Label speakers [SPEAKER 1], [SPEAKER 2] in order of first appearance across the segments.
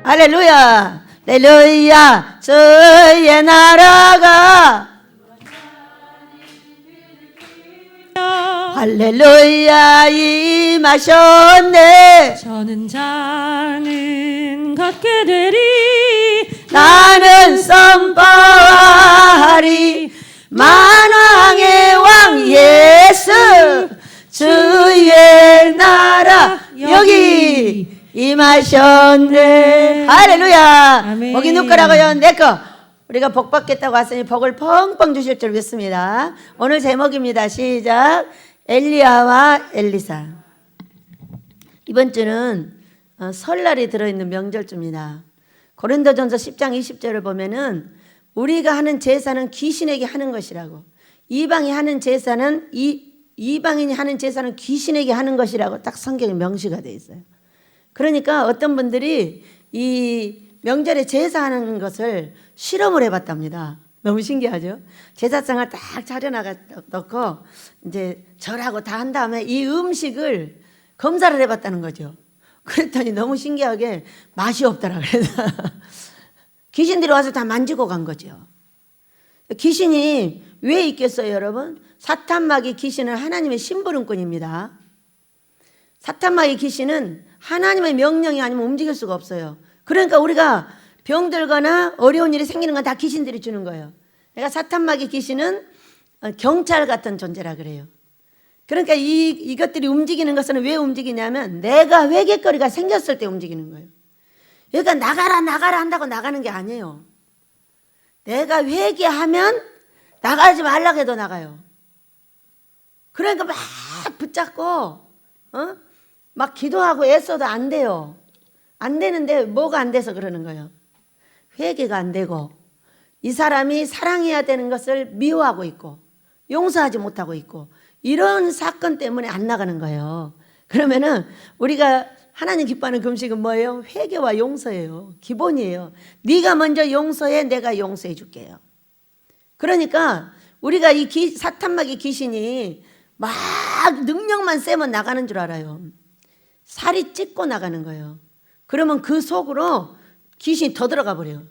[SPEAKER 1] 할렐루야, 할렐루야, 주의 나라가 할렐루야 임하셨네.
[SPEAKER 2] 저는 장은 걷게 되리.
[SPEAKER 1] 나는 선포하리 만왕의 왕 예수 주의 나라 여기 임하셨네. 할렐루야.
[SPEAKER 2] 아멘.
[SPEAKER 1] 복이 누구라고요? 내거. 우리가 복 받겠다고 왔으니 복을 펑펑 주실 줄 믿습니다. 오늘 제목입니다. 시작. 엘리야와 엘리사. 이번 주는 설날이 들어있는 명절주입니다. 고린도전서 10장 20절을 보면은 우리가 하는 제사는 귀신에게 하는 것이라고, 이방이 하는 제사는 이방인이 하는 제사는 귀신에게 하는 것이라고 딱 성경에 명시가 되어 있어요. 그러니까 어떤 분들이 이 명절에 제사하는 것을 실험을 해봤답니다. 너무 신기하죠? 제사상을 딱 차려나가 놓고 이제 절하고 다 한 다음에 이 음식을 검사를 해봤다는 거죠. 그랬더니 너무 신기하게 맛이 없더라. 그래서 귀신들이 와서 다 만지고 간 거죠. 귀신이 왜 있겠어요, 여러분? 사탄마귀 귀신은 하나님의 심부름꾼입니다. 사탄마귀 귀신은 하나님의 명령이 아니면 움직일 수가 없어요. 그러니까 우리가 병들거나 어려운 일이 생기는 건 다 귀신들이 주는 거예요. 그러니까 사탄마귀 귀신은 경찰 같은 존재라 그래요. 그러니까 이것들이 움직이는 것은 왜 움직이냐면 내가 회개거리가 생겼을 때 움직이는 거예요. 그러니까 나가라 한다고 나가는 게 아니에요. 내가 회개하면 나가지 말라고 해도 나가요. 그러니까 막 붙잡고 막 기도하고 애써도 안 돼요. 안 되는데 뭐가 안 돼서 그러는 거예요? 회개가 안 되고 이 사람이 사랑해야 되는 것을 미워하고 있고 용서하지 못하고 있고 이런 사건 때문에 안 나가는 거예요. 그러면은 우리가 하나님 기뻐하는 금식은 뭐예요? 회개와 용서예요. 기본이에요. 네가 먼저 용서해, 내가 용서해 줄게요. 그러니까 우리가 이 사탄마귀 귀신이 막 능력만 세면 나가는 줄 알아요. 살이 찢고 나가는 거예요. 그러면 그 속으로 귀신이 더 들어가 버려요.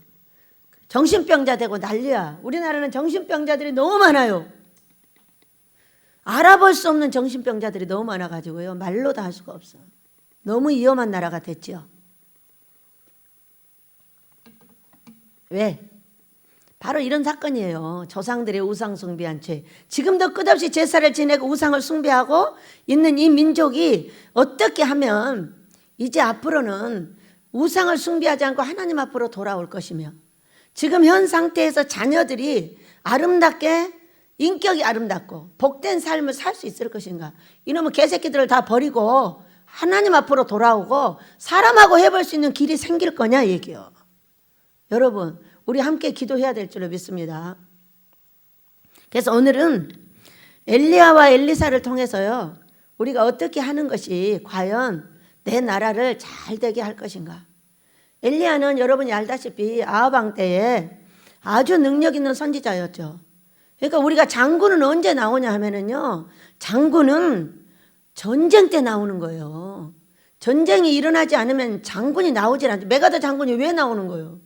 [SPEAKER 1] 정신병자 되고 난리야. 우리나라는 정신병자들이 너무 많아요. 알아볼 수 없는 정신병자들이 너무 많아가지고요. 말로 다 할 수가 없어. 너무 위험한 나라가 됐죠. 왜? 바로 이런 사건이에요. 조상들의 우상 숭배한 죄. 지금도 끝없이 제사를 지내고 우상을 숭배하고 있는 이 민족이 어떻게 하면 이제 앞으로는 우상을 숭배하지 않고 하나님 앞으로 돌아올 것이며, 지금 현 상태에서 자녀들이 아름답게 인격이 아름답고 복된 삶을 살 수 있을 것인가. 이놈의 개새끼들을 다 버리고 하나님 앞으로 돌아오고 사람하고 해볼 수 있는 길이 생길 거냐 얘기요. 여러분, 우리 함께 기도해야 될 줄로 믿습니다. 그래서 오늘은 엘리야와 엘리사를 통해서요, 우리가 어떻게 하는 것이 과연 내 나라를 잘 되게 할 것인가. 엘리야는 여러분이 알다시피 아합 왕 때에 아주 능력 있는 선지자였죠. 그러니까 우리가 장군은 언제 나오냐 하면은요, 장군은 전쟁 때 나오는 거예요. 전쟁이 일어나지 않으면 장군이 나오질 않죠. 메가더 장군이 왜 나오는 거예요?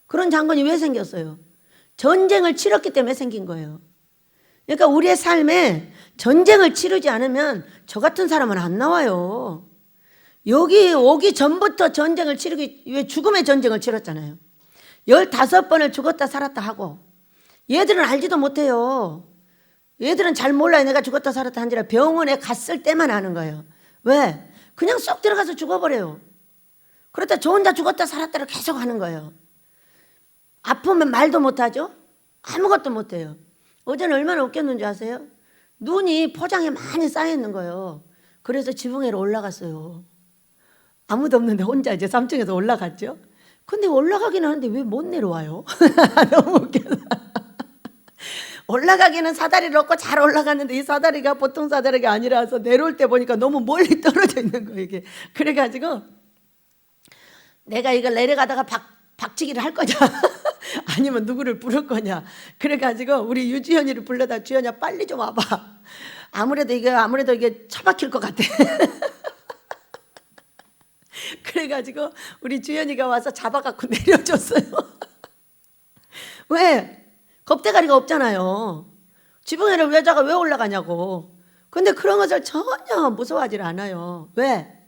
[SPEAKER 1] 그런 장군이 왜 생겼어요? 전쟁을 치렀기 때문에 생긴 거예요. 그러니까 우리의 삶에 전쟁을 치르지 않으면 저 같은 사람은 안 나와요. 여기 오기 전부터 전쟁을 치르기 위해 죽음의 전쟁을 치렀잖아요. 15번을 죽었다 살았다 하고, 얘들은 알지도 못해요. 얘들은 잘 몰라요. 내가 죽었다 살았다 한지라. 병원에 갔을 때만 아는 거예요. 왜? 그냥 쏙 들어가서 죽어버려요. 그러다 저 혼자 죽었다 살았다를 계속 하는 거예요. 아프면 말도 못하죠. 아무것도 못해요. 어제는 얼마나 웃겼는지 아세요? 눈이 포장에 많이 쌓여있는 거예요. 그래서 지붕 위로 올라갔어요. 아무도 없는데 혼자 이제 3층에서 올라갔죠. 근데 올라가긴 하는데 왜 못 내려와요? 너무 웃겨서. 올라가기는 사다리를 얻고 잘 올라갔는데 이 사다리가 보통 사다리가 아니라서 내려올 때 보니까 너무 멀리 떨어져 있는 거예요, 이게. 그래가지고 내가 이걸 내려가다가 박치기를 할 거죠. 아니면 누구를 부를 거냐. 그래가지고 우리 유주연이를 불러다 주연이야 빨리 좀 와봐. 아무래도 이게 처박힐 것 같아. 그래가지고 우리 주연이가 와서 잡아갖고 내려줬어요. 왜? 겁대가리가 없잖아요. 지붕에는 여자가 왜 올라가냐고. 근데 그런 것을 전혀 무서워하지 않아요. 왜?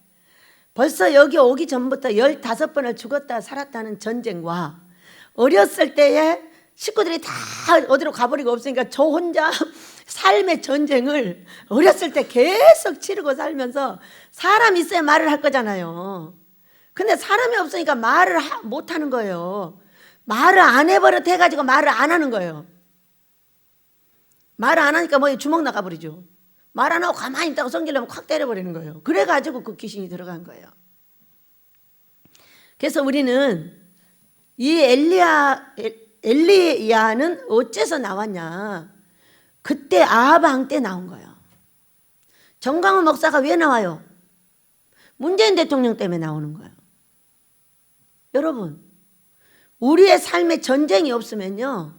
[SPEAKER 1] 벌써 여기 오기 전부터 15번을 죽었다 살았다는 전쟁과 어렸을 때에 식구들이 다 어디로 가버리고 없으니까 저 혼자 삶의 전쟁을 어렸을 때 계속 치르고 살면서 사람이 있어야 말을 할 거잖아요. 근데 사람이 없으니까 말을 못 하는 거예요. 말을 안 해버릇 해가지고 말을 안 하는 거예요. 말을 안 하니까 뭐 주먹 나가버리죠. 말 안 하고 가만히 있다가 성질내면 콱 때려버리는 거예요. 그래가지고 그 귀신이 들어간 거예요. 그래서 우리는 이 엘리야는 어째서 나왔냐. 그때 아합 왕 때 나온 거예요. 정광훈 목사가 왜 나와요? 문재인 대통령 때문에 나오는 거예요. 여러분, 우리의 삶에 전쟁이 없으면요,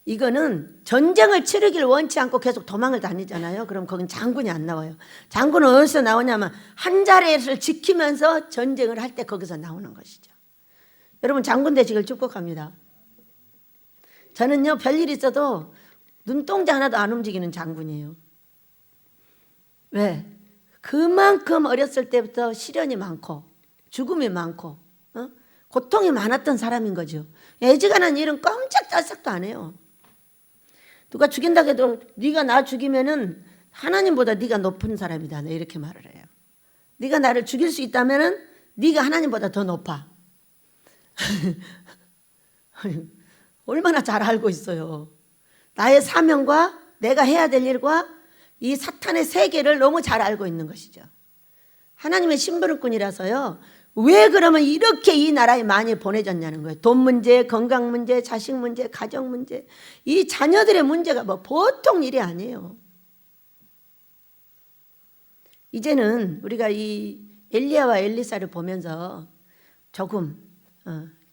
[SPEAKER 1] 이거는 전쟁을 치르길 원치 않고 계속 도망을 다니잖아요. 그럼 거긴 장군이 안 나와요. 장군은 어디서 나오냐면 한 자리를 지키면서 전쟁을 할 때 거기서 나오는 것이죠. 여러분, 장군 되시길 축복합니다. 저는요, 별일 있어도 눈동자 하나도 안 움직이는 장군이에요. 왜? 그만큼 어렸을 때부터 시련이 많고 죽음이 많고 고통이 많았던 사람인 거죠. 애지간한 일은 꼼짝달싹도 안 해요. 누가 죽인다고 해도 네가 나 죽이면은 하나님보다 네가 높은 사람이다. 네, 이렇게 말을 해요. 네가 나를 죽일 수 있다면은 네가 하나님보다 더 높아. 얼마나 잘 알고 있어요. 나의 사명과 내가 해야 될 일과 이 사탄의 세계를 너무 잘 알고 있는 것이죠. 하나님의 심부름꾼이라서요. 왜 그러면 이렇게 이 나라에 많이 보내졌냐는 거예요. 돈 문제, 건강 문제, 자식 문제, 가정 문제. 이 자녀들의 문제가 뭐 보통 일이 아니에요. 이제는 우리가 이 엘리야와 엘리사를 보면서 조금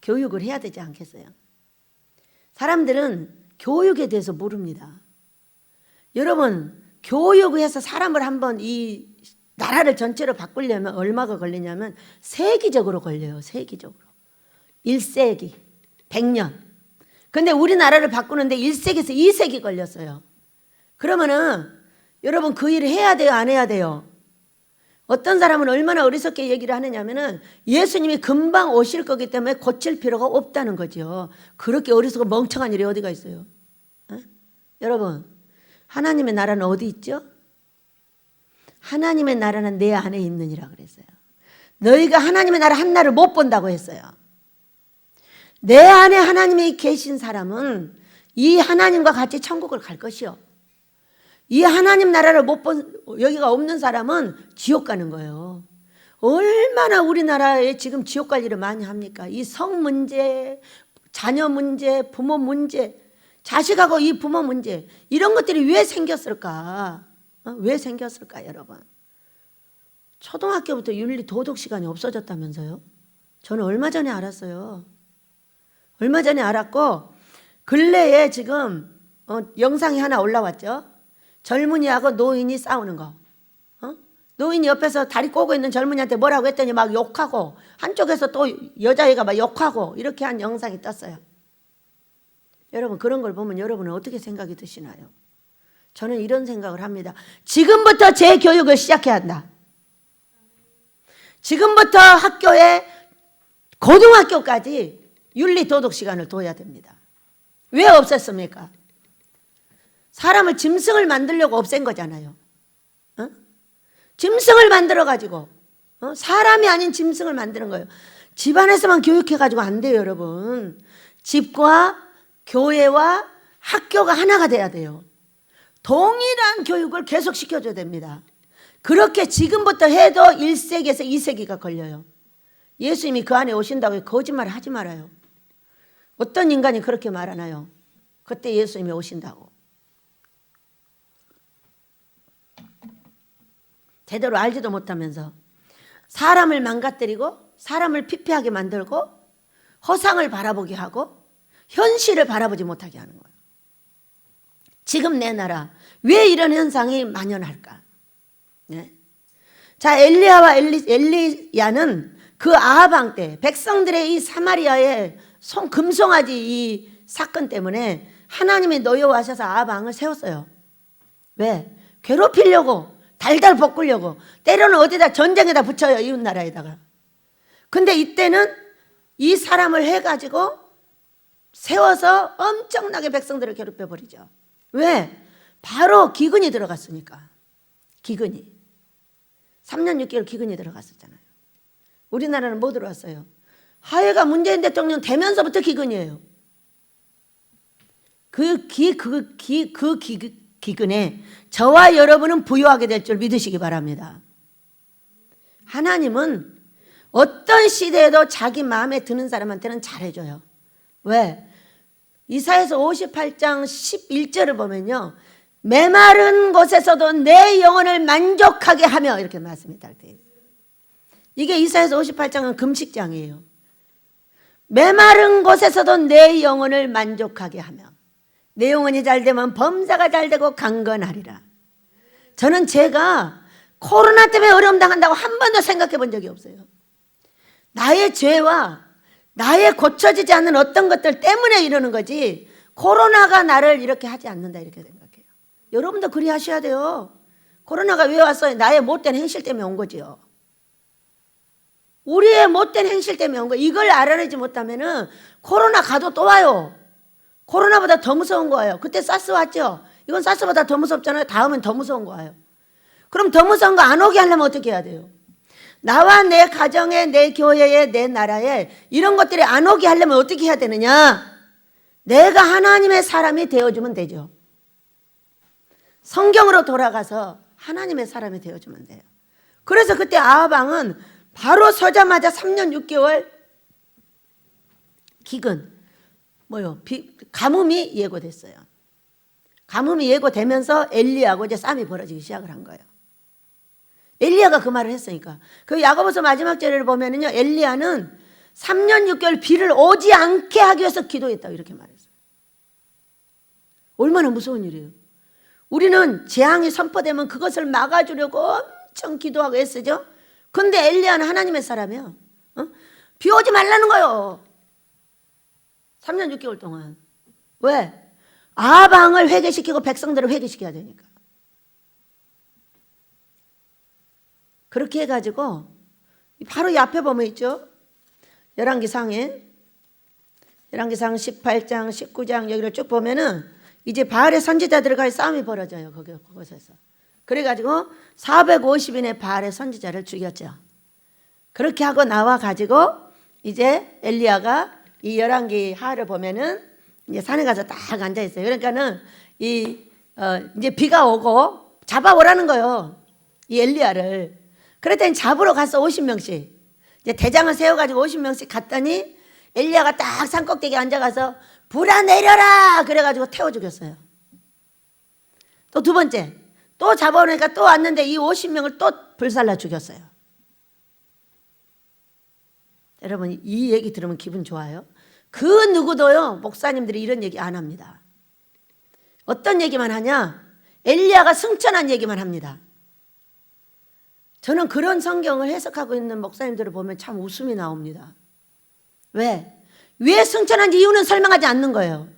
[SPEAKER 1] 교육을 해야 되지 않겠어요? 사람들은 교육에 대해서 모릅니다. 여러분, 교육해서 사람을 한번 이 나라를 전체로 바꾸려면 얼마가 걸리냐면 세기적으로 걸려요. 세기적으로. 1세기, 100년. 근데 우리나라를 바꾸는데 1세기에서 2세기 걸렸어요. 그러면은 여러분 그 일을 해야 돼요? 안 해야 돼요? 어떤 사람은 얼마나 어리석게 얘기를 하느냐면은 예수님이 금방 오실 거기 때문에 고칠 필요가 없다는 거죠. 그렇게 어리석고 멍청한 일이 어디가 있어요? 여러분, 하나님의 나라는 어디 있죠? 하나님의 나라는 내 안에 있느니라 그랬어요. 너희가 하나님의 나라 한나를 못 본다고 했어요. 내 안에 하나님이 계신 사람은 이 하나님과 같이 천국을 갈 것이요. 이 하나님 나라를 못 본 여기가 없는 사람은 지옥 가는 거예요. 얼마나 우리나라에 지금 지옥 갈 일을 많이 합니까? 이 성 문제, 자녀 문제, 부모 문제, 자식하고 이 부모 문제, 이런 것들이 왜 생겼을까? 왜 생겼을까, 여러분? 초등학교부터 윤리 도덕 시간이 없어졌다면서요? 저는 얼마 전에 알았어요. 얼마 전에 알았고, 근래에 지금 영상이 하나 올라왔죠. 젊은이하고 노인이 싸우는 거. 노인이 옆에서 다리 꼬고 있는 젊은이한테 뭐라고 했더니 막 욕하고, 한쪽에서 또 여자애가 막 욕하고, 이렇게 한 영상이 떴어요. 여러분, 그런 걸 보면 여러분은 어떻게 생각이 드시나요? 저는 이런 생각을 합니다. 지금부터 재교육을 시작해야 한다. 지금부터 학교에 고등학교까지 윤리 도덕 시간을 둬야 됩니다. 왜 없앴습니까? 사람을 짐승을 만들려고 없앤 거잖아요. 짐승을 만들어가지고 사람이 아닌 짐승을 만드는 거예요. 집안에서만 교육해가지고 안 돼요, 여러분. 집과 교회와 학교가 하나가 돼야 돼요. 동일한 교육을 계속 시켜줘야 됩니다. 그렇게 지금부터 해도 1세기에서 2세기가 걸려요. 예수님이 그 안에 오신다고 거짓말 하지 말아요. 어떤 인간이 그렇게 말하나요? 그때 예수님이 오신다고. 제대로 알지도 못하면서 사람을 망가뜨리고 사람을 피폐하게 만들고 허상을 바라보게 하고 현실을 바라보지 못하게 하는 거예요. 지금 내 나라 왜 이런 현상이 만연할까? 네. 자, 엘리야와 엘리야는 그 아합 왕 때 백성들의 이 사마리아의 금송아지 이 사건 때문에 하나님이 노여워하셔서 아합 왕을 세웠어요. 왜? 괴롭히려고, 달달 볶으려고, 때로는 어디다 전쟁에다 붙여요, 이웃 나라에다가. 근데 이때는 이 사람을 해가지고 세워서 엄청나게 백성들을 괴롭혀 버리죠. 왜? 바로 기근이 들어갔으니까. 기근이 3년 6개월 기근이 들어갔었잖아요. 우리나라는 뭐 들어왔어요? 하회가 문재인 대통령 되면서부터 기근이에요. 그 기근에 저와 여러분은 부유하게 될 줄 믿으시기 바랍니다. 하나님은 어떤 시대에도 자기 마음에 드는 사람한테는 잘해줘요. 왜? 이사야서 58장 11절을 보면요, 메마른 곳에서도 내 영혼을 만족하게 하며, 이렇게 말씀이 딱 되어 있어요. 이게 이사야서 58장은 금식장이에요. 메마른 곳에서도 내 영혼을 만족하게 하며, 내 영혼이 잘 되면 범사가 잘 되고 강건하리라. 저는 제가 코로나 때문에 어려움 당한다고 한 번도 생각해 본 적이 없어요. 나의 죄와 나의 고쳐지지 않는 어떤 것들 때문에 이러는 거지, 코로나가 나를 이렇게 하지 않는다, 이렇게 생각해요. 여러분도 그리 하셔야 돼요. 코로나가 왜 왔어요? 나의 못된 행실 때문에 온 거지요. 우리의 못된 행실 때문에 온 거예요. 이걸 알아내지 못하면은 코로나 가도 또 와요. 코로나보다 더 무서운 거예요. 그때 사스 왔죠? 이건 사스보다 더 무섭잖아요. 다음은 더 무서운 거예요. 그럼 더 무서운 거 안 오게 하려면 어떻게 해야 돼요? 나와 내 가정에, 내 교회에, 내 나라에 이런 것들이 안 오게 하려면 어떻게 해야 되느냐? 내가 하나님의 사람이 되어주면 되죠. 성경으로 돌아가서 하나님의 사람이 되어주면 돼요. 그래서 그때 아합 왕은 바로 서자마자 3년 6개월 기근, 가뭄이 예고됐어요. 가뭄이 예고되면서 엘리야하고 이제 싸움이 벌어지기 시작을 한 거예요. 엘리야가 그 말을 했으니까. 그 야고보서 마지막 절을 보면은요, 엘리야는 3년 6개월 비를 오지 않게 하기 위해서 기도했다고 이렇게 말했어요. 얼마나 무서운 일이에요. 우리는 재앙이 선포되면 그것을 막아주려고 엄청 기도하고 애쓰죠. 근데 엘리야는 하나님의 사람이에요. 비 오지 말라는 거예요. 3년 6개월 동안. 왜? 아합 왕을 회개시키고 백성들을 회개시켜야 되니까. 그렇게 해가지고 바로 이 앞에 보면 있죠. 열왕기상에 열왕기상 18장 19장 여기를 쭉 보면은 이제 바알의 선지자들과의 싸움이 벌어져요. 그곳에서. 그래가지고 450인의 바알의 선지자를 죽였죠. 그렇게 하고 나와 가지고 이제 엘리야가 이 열왕기 하를 보면은 이제 산에 가서 딱 앉아 있어요. 그러니까는 이제 비가 오고 잡아오라는 거예요. 이 엘리야를. 그랬더니 잡으러 가서 50명씩 이제 대장을 세워가지고 50명씩 갔더니 엘리야가 딱 산꼭대기에 앉아가서 불아 내려라 그래가지고 태워 죽였어요. 또 두 번째 또 잡아오니까 또 왔는데 이 50명을 또 불살라 죽였어요. 여러분 이 얘기 들으면 기분 좋아요? 그 누구도요 목사님들이 이런 얘기 안 합니다. 어떤 얘기만 하냐? 엘리야가 승천한 얘기만 합니다. 저는 그런 성경을 해석하고 있는 목사님들을 보면 참 웃음이 나옵니다. 왜? 왜 승천한지 이유는 설명하지 않는 거예요.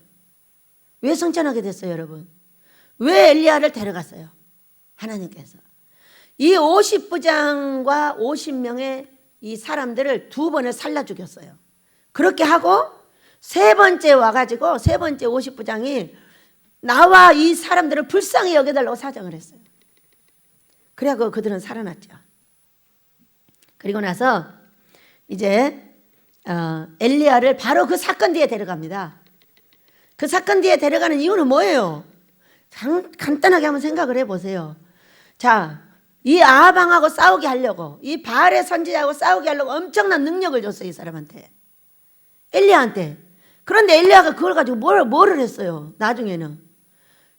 [SPEAKER 1] 왜 승천하게 됐어요, 여러분? 왜 엘리야를 데려갔어요? 하나님께서. 이 50부장과 50명의 이 사람들을 두 번을 살라 죽였어요. 그렇게 하고 세 번째 와가지고 세 번째 50부장이 나와 이 사람들을 불쌍히 여겨달라고 사정을 했어요. 그래갖고 그들은 살아났죠. 그리고 나서 이제 엘리야를 바로 그 사건 뒤에 데려갑니다. 그 사건 뒤에 데려가는 이유는 뭐예요? 간단하게 한번 생각을 해보세요. 자, 이 아합 왕하고 싸우게 하려고, 이 바알의 선지자하고 싸우게 하려고 엄청난 능력을 줬어요, 이 사람한테. 엘리야한테. 그런데 엘리야가 그걸 가지고 뭐를 했어요, 나중에는.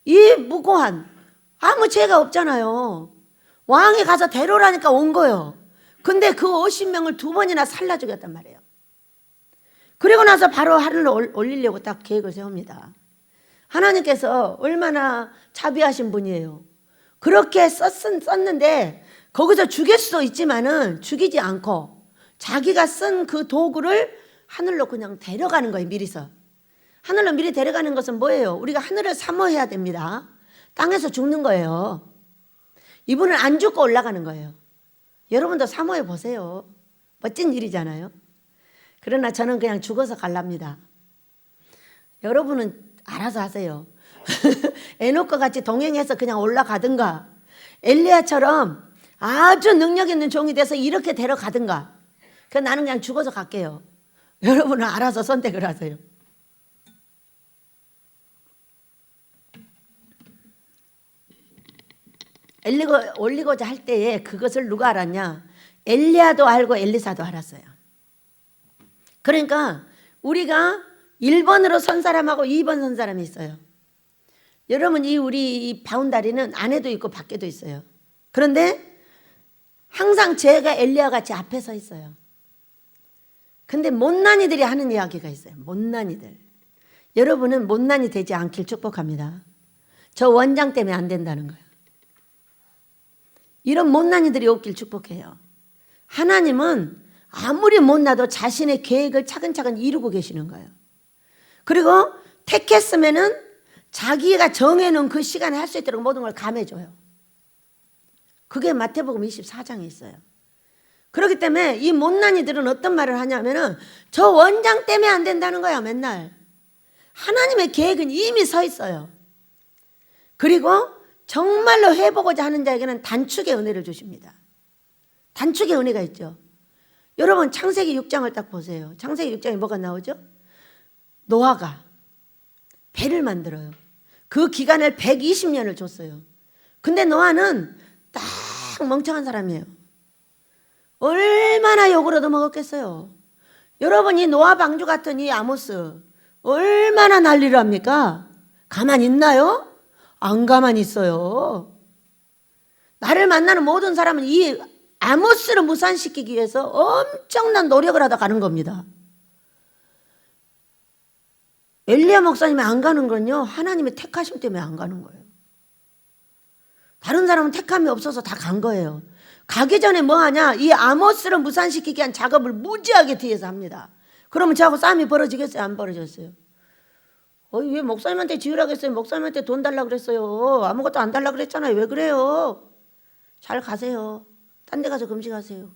[SPEAKER 1] 이 무고한, 아무 죄가 없잖아요. 왕이 가서 데려오라니까 온 거예요. 근데 그 50명을 두 번이나 살라 죽였단 말이에요. 그리고 나서 바로 하늘로 올리려고 딱 계획을 세웁니다. 하나님께서 얼마나 자비하신 분이에요. 그렇게 썼는데 거기서 죽일 수도 있지만은 죽이지 않고 자기가 쓴 그 도구를 하늘로 그냥 데려가는 거예요. 미리서. 하늘로 미리 데려가는 것은 뭐예요? 우리가 하늘을 사모해야 됩니다. 땅에서 죽는 거예요. 이분은 안 죽고 올라가는 거예요. 여러분도 사모해 보세요. 멋진 일이잖아요. 그러나 저는 그냥 죽어서 갈랍니다. 여러분은 알아서 하세요. 에녹과 같이 동행해서 그냥 올라가든가 엘리야처럼 아주 능력 있는 종이 돼서 이렇게 데려가든가. 나는 그냥 죽어서 갈게요. 여러분은 알아서 선택을 하세요. 올리고자 할 때에 그것을 누가 알았냐? 엘리야도 알고 엘리사도 알았어요. 그러니까 우리가 1번으로 선 사람하고 2번 선 사람이 있어요. 여러분 우리 이 바운다리는 안에도 있고 밖에도 있어요. 그런데 항상 제가 엘리야 같이 앞에 서 있어요. 근데 못난이들이 하는 이야기가 있어요. 못난이들. 여러분은 못난이 되지 않길 축복합니다. 저 원장 때문에 안 된다는 거예요. 이런 못난이들이 없길 축복해요. 하나님은 아무리 못나도 자신의 계획을 차근차근 이루고 계시는 거예요. 그리고 택했으면은 자기가 정해놓은 그 시간에 할 수 있도록 모든 걸 감해줘요. 그게 마태복음 24장에 있어요. 그렇기 때문에 이 못난이들은 어떤 말을 하냐면은 저 원장 때문에 안 된다는 거야 맨날. 하나님의 계획은 이미 서 있어요. 그리고 정말로 해보고자 하는 자에게는 단축의 은혜를 주십니다. 단축의 은혜가 있죠. 여러분 창세기 6장을 딱 보세요. 창세기 6장에 뭐가 나오죠? 노아가 배를 만들어요. 그 기간을 120년을 줬어요. 근데 노아는 딱 멍청한 사람이에요. 얼마나 욕을 얻어먹었겠어요. 여러분 이 노아 방주 같은 이 아모스 얼마나 난리를 합니까? 가만히 있나요? 안 가만히 있어요. 나를 만나는 모든 사람은 이 아모스를 무산시키기 위해서 엄청난 노력을 하다 가는 겁니다. 엘리야 목사님이 안 가는 건요 하나님의 택하심 때문에 안 가는 거예요. 다른 사람은 택함이 없어서 다 간 거예요. 가기 전에 뭐 하냐? 이 아모스를 무산시키기 위한 작업을 무지하게 뒤에서 합니다. 그러면 저하고 싸움이 벌어지겠어요? 안 벌어졌어요? 왜 목사님한테 지으라고 했어요? 목사님한테 돈 달라고 그랬어요. 아무것도 안 달라고 그랬잖아요. 왜 그래요? 잘 가세요. 딴 데 가서 금식하세요.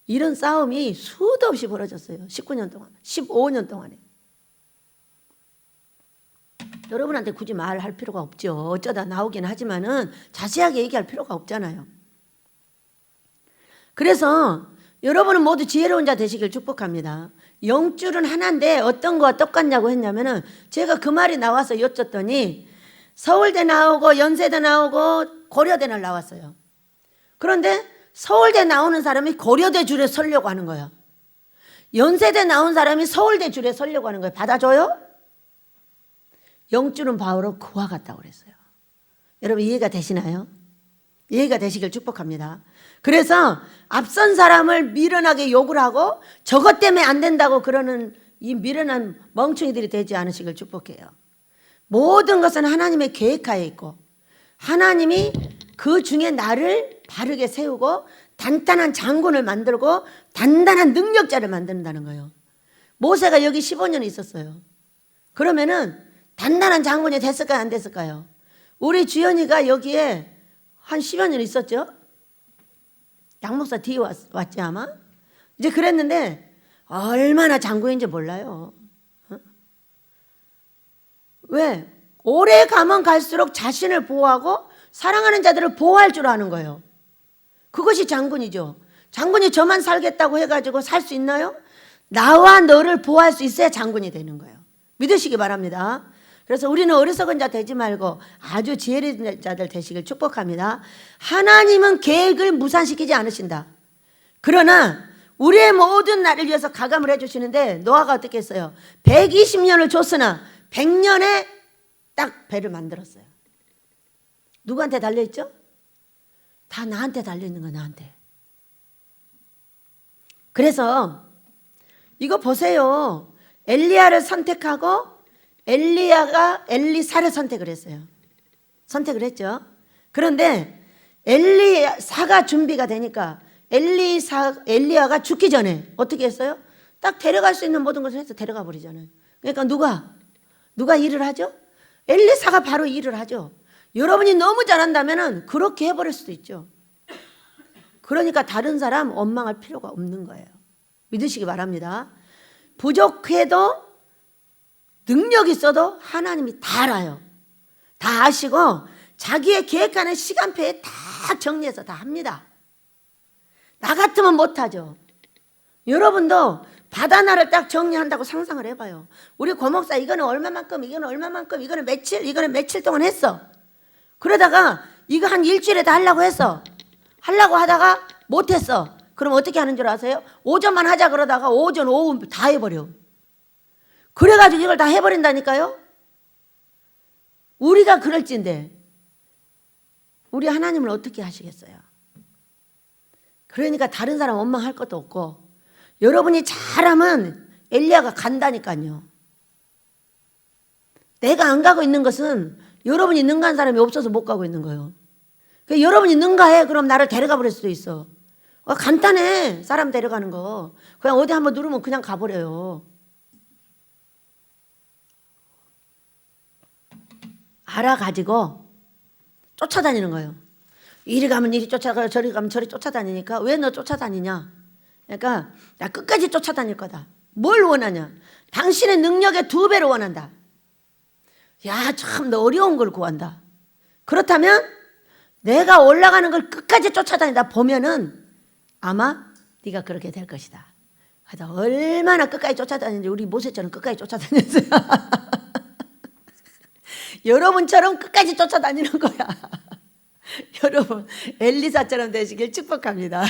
[SPEAKER 1] 이런 싸움이 수도 없이 벌어졌어요. 19년 동안, 15년 동안에. 여러분한테 굳이 말할 필요가 없죠. 어쩌다 나오긴 하지만은 자세하게 얘기할 필요가 없잖아요. 그래서 여러분은 모두 지혜로운 자 되시길 축복합니다. 영줄은 하나인데 어떤 거와 똑같냐고 했냐면은 제가 그 말이 나와서 여쭸더니 서울대 나오고 연세대 나오고 고려대를 나왔어요. 그런데 서울대 나오는 사람이 고려대 줄에 서려고 하는 거예요. 연세대 나온 사람이 서울대 줄에 서려고 하는 거예요. 받아줘요? 영줄은 바로 그와 같다고 그랬어요. 여러분 이해가 되시나요? 이해가 되시길 축복합니다. 그래서 앞선 사람을 미련하게 욕을 하고 저것 때문에 안 된다고 그러는 이 미련한 멍청이들이 되지 않으시길 축복해요. 모든 것은 하나님의 계획하에 있고 하나님이 그 중에 나를 바르게 세우고 단단한 장군을 만들고 단단한 능력자를 만든다는 거예요. 모세가 여기 15년 있었어요. 그러면은 단단한 장군이 됐을까요? 안 됐을까요? 우리 주연이가 여기에 한 10여 년 있었죠? 양목사 뒤에 왔지 아마? 이제 그랬는데 얼마나 장군인지 몰라요. 왜? 오래 가면 갈수록 자신을 보호하고 사랑하는 자들을 보호할 줄 아는 거예요. 그것이 장군이죠. 장군이 저만 살겠다고 해가지고 살 수 있나요? 나와 너를 보호할 수 있어야 장군이 되는 거예요. 믿으시기 바랍니다. 그래서 우리는 어리석은 자 되지 말고 아주 지혜로운 자들 되시길 축복합니다. 하나님은 계획을 무산시키지 않으신다. 그러나 우리의 모든 날을 위해서 가감을 해주시는데 노아가 어떻게 했어요? 120년을 줬으나 100년에 딱 배를 만들었어요. 누구한테 달려있죠? 다 나한테 달려있는 거야. 나한테. 그래서 이거 보세요. 엘리야를 선택하고 엘리야가 엘리사를 선택을 했어요. 선택을 했죠. 그런데 엘리사가 준비가 되니까 엘리야가 죽기 전에 어떻게 했어요? 딱 데려갈 수 있는 모든 것을 해서 데려가 버리잖아요. 그러니까 누가 일을 하죠? 엘리사가 바로 일을 하죠. 여러분이 너무 잘한다면 그렇게 해버릴 수도 있죠. 그러니까 다른 사람 원망할 필요가 없는 거예요. 믿으시기 바랍니다. 부족해도 능력이 있어도 하나님이 다 알아요. 다 아시고 자기의 계획하는 시간표에 다 정리해서 다 합니다. 나 같으면 못하죠. 여러분도 바다나를 딱 정리한다고 상상을 해봐요. 우리 고목사 이거는 얼마만큼, 이거는 얼마만큼, 이거는 며칠 동안 했어. 그러다가 이거 한 일주일에 다 하려고 했어. 하려고 하다가 못했어. 그럼 어떻게 하는 줄 아세요? 오전만 하자 그러다가 오전, 오후 다 해버려. 그래가지고 이걸 다 해버린다니까요. 우리가 그럴진데 우리 하나님을 어떻게 하시겠어요? 그러니까 다른 사람 원망할 것도 없고 여러분이 잘하면 엘리야가 간다니까요. 내가 안 가고 있는 것은 여러분이 능가한 사람이 없어서 못 가고 있는 거예요. 여러분이 능가해 그럼 나를 데려가 버릴 수도 있어. 간단해 사람 데려가는 거. 그냥 어디 한번 누르면 그냥 가버려요. 알아가지고 쫓아다니는 거예요. 이리 가면 이리 쫓아가고 저리 가면 저리 쫓아다니니까 왜 너 쫓아다니냐. 그러니까 나 끝까지 쫓아다닐 거다. 뭘 원하냐. 당신의 능력의 2배를 원한다. 야, 참 너 어려운 걸 구한다. 그렇다면 내가 올라가는 걸 끝까지 쫓아다니다 보면은 아마 네가 그렇게 될 것이다. 하다 얼마나 끝까지 쫓아다니는지 우리 모세처럼 끝까지 쫓아다녔어요. 여러분처럼 끝까지 쫓아다니는 거야. 여러분 엘리사처럼 되시길 축복합니다.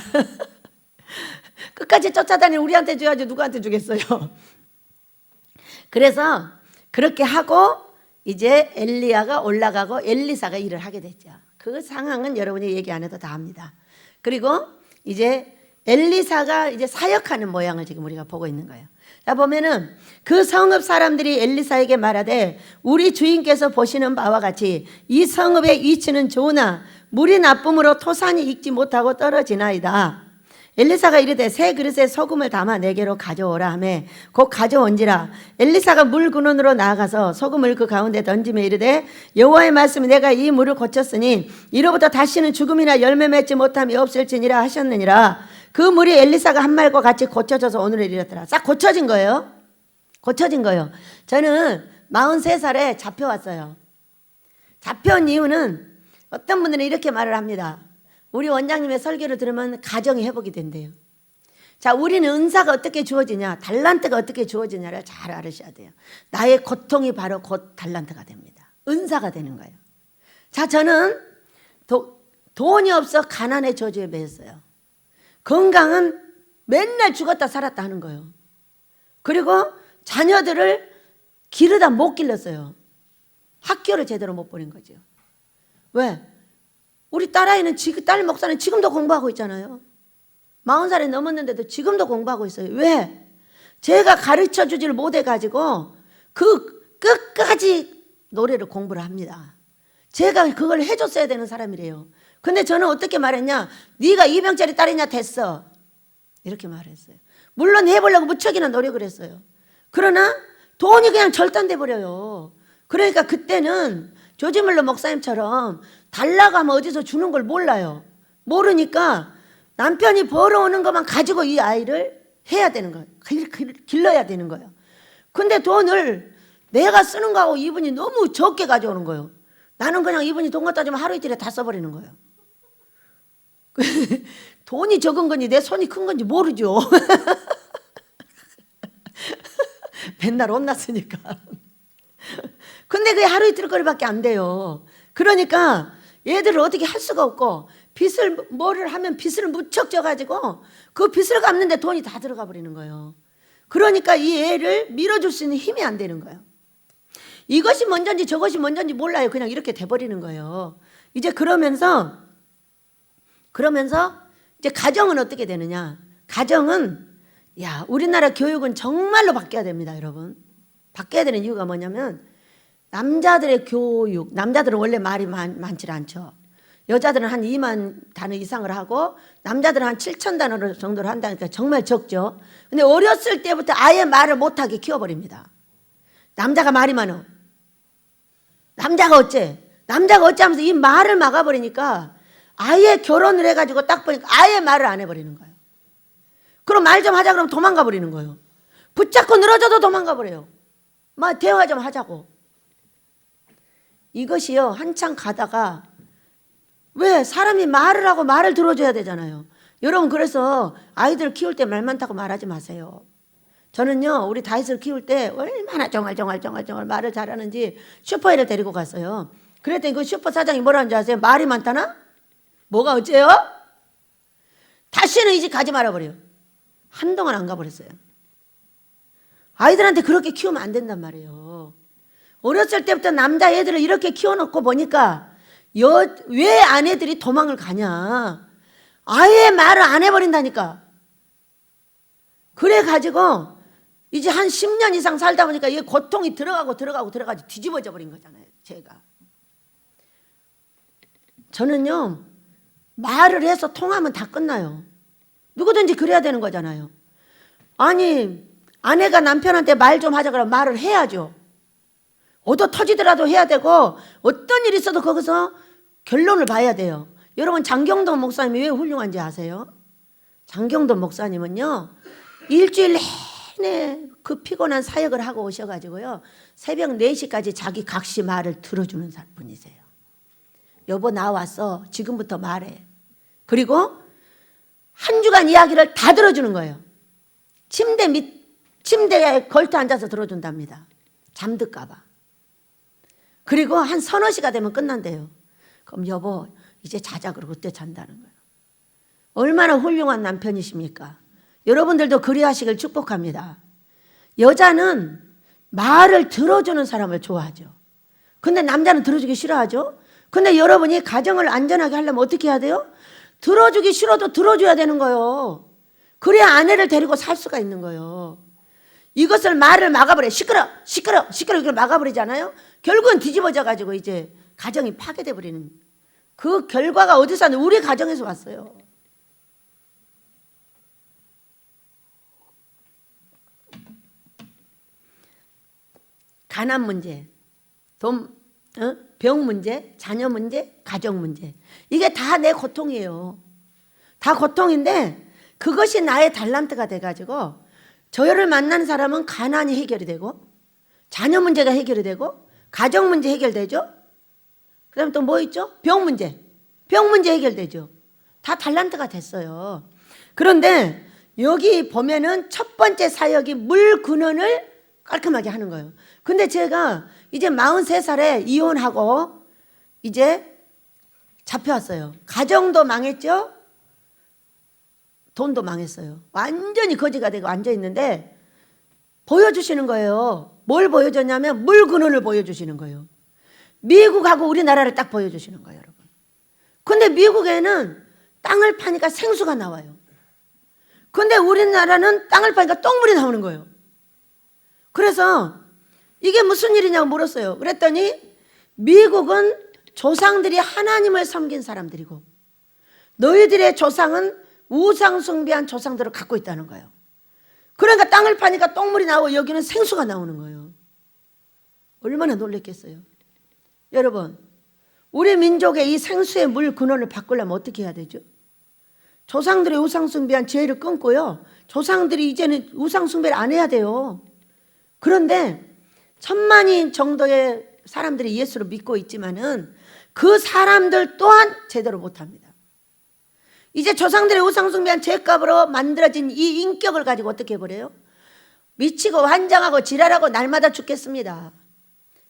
[SPEAKER 1] 끝까지 쫓아다니는 우리한테 줘야지 누구한테 주겠어요. 그래서 그렇게 하고 이제 엘리야가 올라가고 엘리사가 일을 하게 됐죠. 그 상황은 여러분이 얘기 안 해도 다 압니다. 그리고 이제 엘리사가 이제 사역하는 모양을 지금 우리가 보고 있는 거예요. 자, 보면은 그 성읍 사람들이 엘리사에게 말하되 우리 주인께서 보시는 바와 같이 이 성읍의 위치는 좋으나 물이 나쁨으로 토산이 익지 못하고 떨어지나이다. 엘리사가 이르되 새 그릇에 소금을 담아 내게로 가져오라 하매 곧 가져온지라. 엘리사가 물 근원으로 나아가서 소금을 그 가운데 던지며 이르되 여호와의 말씀이 내가 이 물을 고쳤으니 이로부터 다시는 죽음이나 열매 맺지 못함이 없을지니라 하셨느니라. 그 물이 엘리사가 한 말과 같이 고쳐져서 오늘에 이르렀더라. 싹 고쳐진 거예요. 고쳐진 거예요. 저는 43살에 잡혀왔어요. 잡혀온 이유는 어떤 분들은 이렇게 말을 합니다. 우리 원장님의 설교를 들으면 가정이 회복이 된대요. 자, 우리는 은사가 어떻게 주어지냐, 달란트가 어떻게 주어지냐를 잘 알으셔야 돼요. 나의 고통이 바로 곧 달란트가 됩니다. 은사가 되는 거예요. 자, 저는 돈이 없어 가난의 저주에 매였어요. 건강은 맨날 죽었다 살았다 하는 거예요. 그리고 자녀들을 기르다 못 길렀어요. 학교를 제대로 못 보낸 거죠. 왜? 우리 딸아이는 딸 목사는 지금도 공부하고 있잖아요. 40살이 넘었는데도 지금도 공부하고 있어요. 왜? 제가 가르쳐 주지를 못해가지고 그 끝까지 노래를 공부를 합니다. 제가 그걸 해줬어야 되는 사람이래요. 근데 저는 어떻게 말했냐? 네가 2병짜리 딸이냐 됐어. 이렇게 말했어요. 물론 해보려고 무척이나 노력을 했어요. 그러나 돈이 그냥 절단돼 버려요. 그러니까 그때는 조지물러 목사님처럼 달라고 하면 어디서 주는 걸 몰라요. 모르니까 남편이 벌어오는 것만 가지고 이 아이를 해야 되는 거예요. 길러야 되는 거예요. 근데 돈을 내가 쓰는 거하고 이분이 너무 적게 가져오는 거예요. 나는 그냥 이분이 돈 갖다 주면 하루 이틀에 다 써버리는 거예요. 돈이 적은 건지 내 손이 큰 건지 모르죠. 맨날 혼났으니까. 근데 그게 하루 이틀 거리밖에 안 돼요. 그러니까 얘들을 어떻게 할 수가 없고 뭐를 하면 빚을 무척 져가지고 그 빚을 갚는데 돈이 다 들어가 버리는 거예요. 그러니까 이 애를 밀어줄 수 있는 힘이 안 되는 거예요. 이것이 먼저인지 저것이 먼저인지 몰라요. 그냥 이렇게 돼버리는 거예요. 이제 그러면서 이제 가정은 어떻게 되느냐. 가정은 야, 우리나라 교육은 정말로 바뀌어야 됩니다, 여러분. 바뀌어야 되는 이유가 뭐냐면 남자들의 교육, 남자들은 원래 말이 많지 않죠. 여자들은 한 2만 단어 이상을 하고 남자들은 한 7천 단어 정도를 한다니까 정말 적죠. 근데 어렸을 때부터 아예 말을 못하게 키워버립니다. 남자가 말이 많어. 남자가 어째 하면서 이 말을 막아버리니까 아예 결혼을 해가지고 딱 보니까 아예 말을 안 해버리는 거예요. 그럼 말 좀 하자 그러면 도망가 버리는 거예요. 붙잡고 늘어져도 도망가 버려요. 막 대화 좀 하자고. 이것이요, 한참 가다가 왜 사람이 말을 하고 말을 들어줘야 되잖아요. 여러분, 그래서 아이들 키울 때 말 많다고 말하지 마세요. 저는요, 우리 다윗을 키울 때 얼마나 정말 말을 잘하는지 슈퍼에를 데리고 갔어요. 그랬더니 그 슈퍼 사장이 뭐라는지 아세요? 말이 많다나? 뭐가 어째요? 다시는 이 집 가지 말아버려요. 한동안 안 가버렸어요. 아이들한테 그렇게 키우면 안 된단 말이에요. 어렸을 때부터 남자애들을 이렇게 키워놓고 보니까 왜 아내들이 도망을 가냐? 아예 말을 안 해버린다니까. 그래가지고 이제 한 10년 이상 살다 보니까 이 고통이 들어가고 뒤집어져 버린 거잖아요, 제가. 저는요, 말을 해서 통하면 다 끝나요. 누구든지 그래야 되는 거잖아요. 아니, 아내가 남편한테 말 좀 하자 그러면 말을 해야죠. 얻어 터지더라도 해야 되고 어떤 일이 있어도 거기서 결론을 봐야 돼요. 여러분, 장경돈 목사님이 왜 훌륭한지 아세요? 장경돈 목사님은요, 일주일 내내 그 피곤한 사역을 하고 오셔가지고요, 새벽 4시까지 자기 각시 말을 들어주는 분이세요. 여보, 나왔어. 지금부터 말해. 그리고 한 주간 이야기를 다 들어주는 거예요. 침대에 걸터 앉아서 들어준답니다. 잠들까 봐. 그리고 한 서너 시가 되면 끝난대요. 그럼 여보, 이제 자자 그러고 그때 잔다는 거예요. 얼마나 훌륭한 남편이십니까? 여러분들도 그리하시길 축복합니다. 여자는 말을 들어주는 사람을 좋아하죠. 근데 남자는 들어주기 싫어하죠. 근데 여러분이 가정을 안전하게 하려면 어떻게 해야 돼요? 들어주기 싫어도 들어줘야 되는 거예요. 그래야 아내를 데리고 살 수가 있는 거예요. 이것을 말을 막아버려. 시끄러 이걸 막아버리잖아요. 결국은 뒤집어져 가지고 이제 가정이 파괴돼 버리는, 그 결과가 어디서 왔는데 우리 가정에서 왔어요. 가난 문제, 병 문제, 자녀 문제, 가정 문제, 이게 다 내 고통이에요. 다 고통인데 그것이 나의 달란트가 돼가지고 저를 만난 사람은 가난이 해결이 되고 자녀 문제가 해결이 되고 가정 문제 해결되죠. 그 다음에 또 뭐 있죠? 병 문제 해결되죠. 다 달란트가 됐어요. 그런데 여기 보면은 첫 번째 사역이 물 근원을 깔끔하게 하는 거예요. 근데 제가 이제 43살에 이혼하고 이제 잡혀왔어요. 가정도 망했죠. 돈도 망했어요. 완전히 거지가 되고 앉아있는데 보여주시는 거예요. 뭘 보여줬냐면 물 근원을 보여주시는 거예요. 미국하고 우리나라를 딱 보여주시는 거예요, 여러분. 근데 미국에는 땅을 파니까 생수가 나와요. 근데 우리나라는 땅을 파니까 똥물이 나오는 거예요. 그래서 이게 무슨 일이냐고 물었어요. 그랬더니 미국은 조상들이 하나님을 섬긴 사람들이고 너희들의 조상은 우상 숭배한 조상들을 갖고 있다는 거예요. 그러니까 땅을 파니까 똥물이 나오고 여기는 생수가 나오는 거예요. 얼마나 놀랬겠어요. 여러분, 우리 민족의 이 생수의 물 근원을 바꾸려면 어떻게 해야 되죠? 조상들의 우상 숭배한 죄를 끊고요, 조상들이 이제는 우상 숭배를 안 해야 돼요. 그런데 1000만인 정도의 사람들이 예수를 믿고 있지만은 그 사람들 또한 제대로 못합니다. 이제 조상들의 우상 숭배한 죄값으로 만들어진 이 인격을 가지고 어떻게 해버려요? 미치고 환장하고 지랄하고 날마다 죽겠습니다.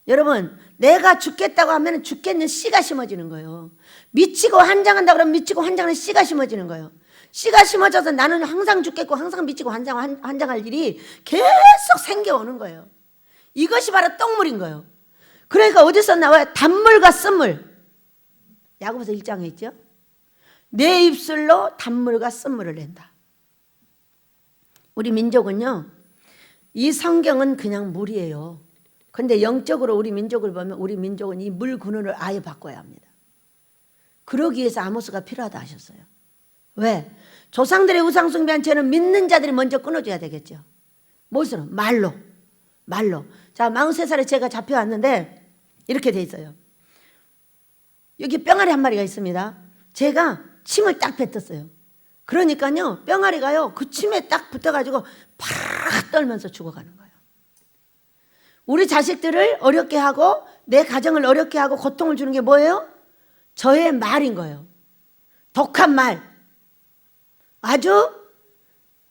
[SPEAKER 1] 여러분, 내가 죽겠다고 하면 죽겠는 씨가 심어지는 거예요. 미치고 환장한다 그러면 미치고 환장하는 씨가 심어지는 거예요. 씨가 심어져서 나는 항상 죽겠고 항상 미치고 환장할 일이 계속 생겨오는 거예요. 이것이 바로 똥물인 거예요. 그러니까 어디서 나와요? 단물과 쓴물. 야고보서 1장에 있죠. 내 입술로 단물과 쓴물을 낸다. 우리 민족은요, 이 성경은 그냥 물이에요. 근데 영적으로 우리 민족을 보면 우리 민족은 이 물 근원을 아예 바꿔야 합니다. 그러기 위해서 아모스가 필요하다 하셨어요. 왜? 조상들의 우상숭배한 죄는 믿는 자들이 먼저 끊어줘야 되겠죠. 무엇으로? 말로. 자, 43살에 제가 잡혀왔는데 이렇게 돼 있어요. 여기 뿅아리 한 마리가 있습니다. 제가 침을 딱 뱉었어요. 그러니까요, 뿅아리가요, 그 침에 딱 붙어가지고 팍 떨면서 죽어가는 거예요. 우리 자식들을 어렵게 하고 내 가정을 어렵게 하고 고통을 주는 게 뭐예요? 저의 말인 거예요. 독한 말. 아주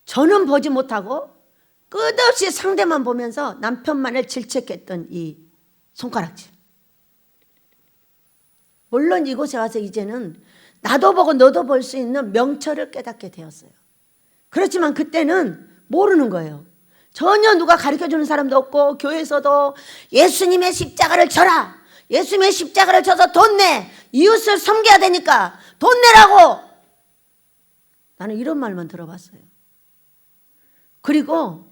[SPEAKER 1] 저는 보지 못하고 끝없이 상대만 보면서 남편만을 질책했던 이 손가락질. 물론 이곳에 와서 이제는 나도 보고 너도 볼 수 있는 명철을 깨닫게 되었어요. 그렇지만 그때는 모르는 거예요. 전혀 누가 가르쳐주는 사람도 없고 교회에서도 예수님의 십자가를 져라. 예수님의 십자가를 져서 돈 내. 이웃을 섬겨야 되니까 돈 내라고. 나는 이런 말만 들어봤어요. 그리고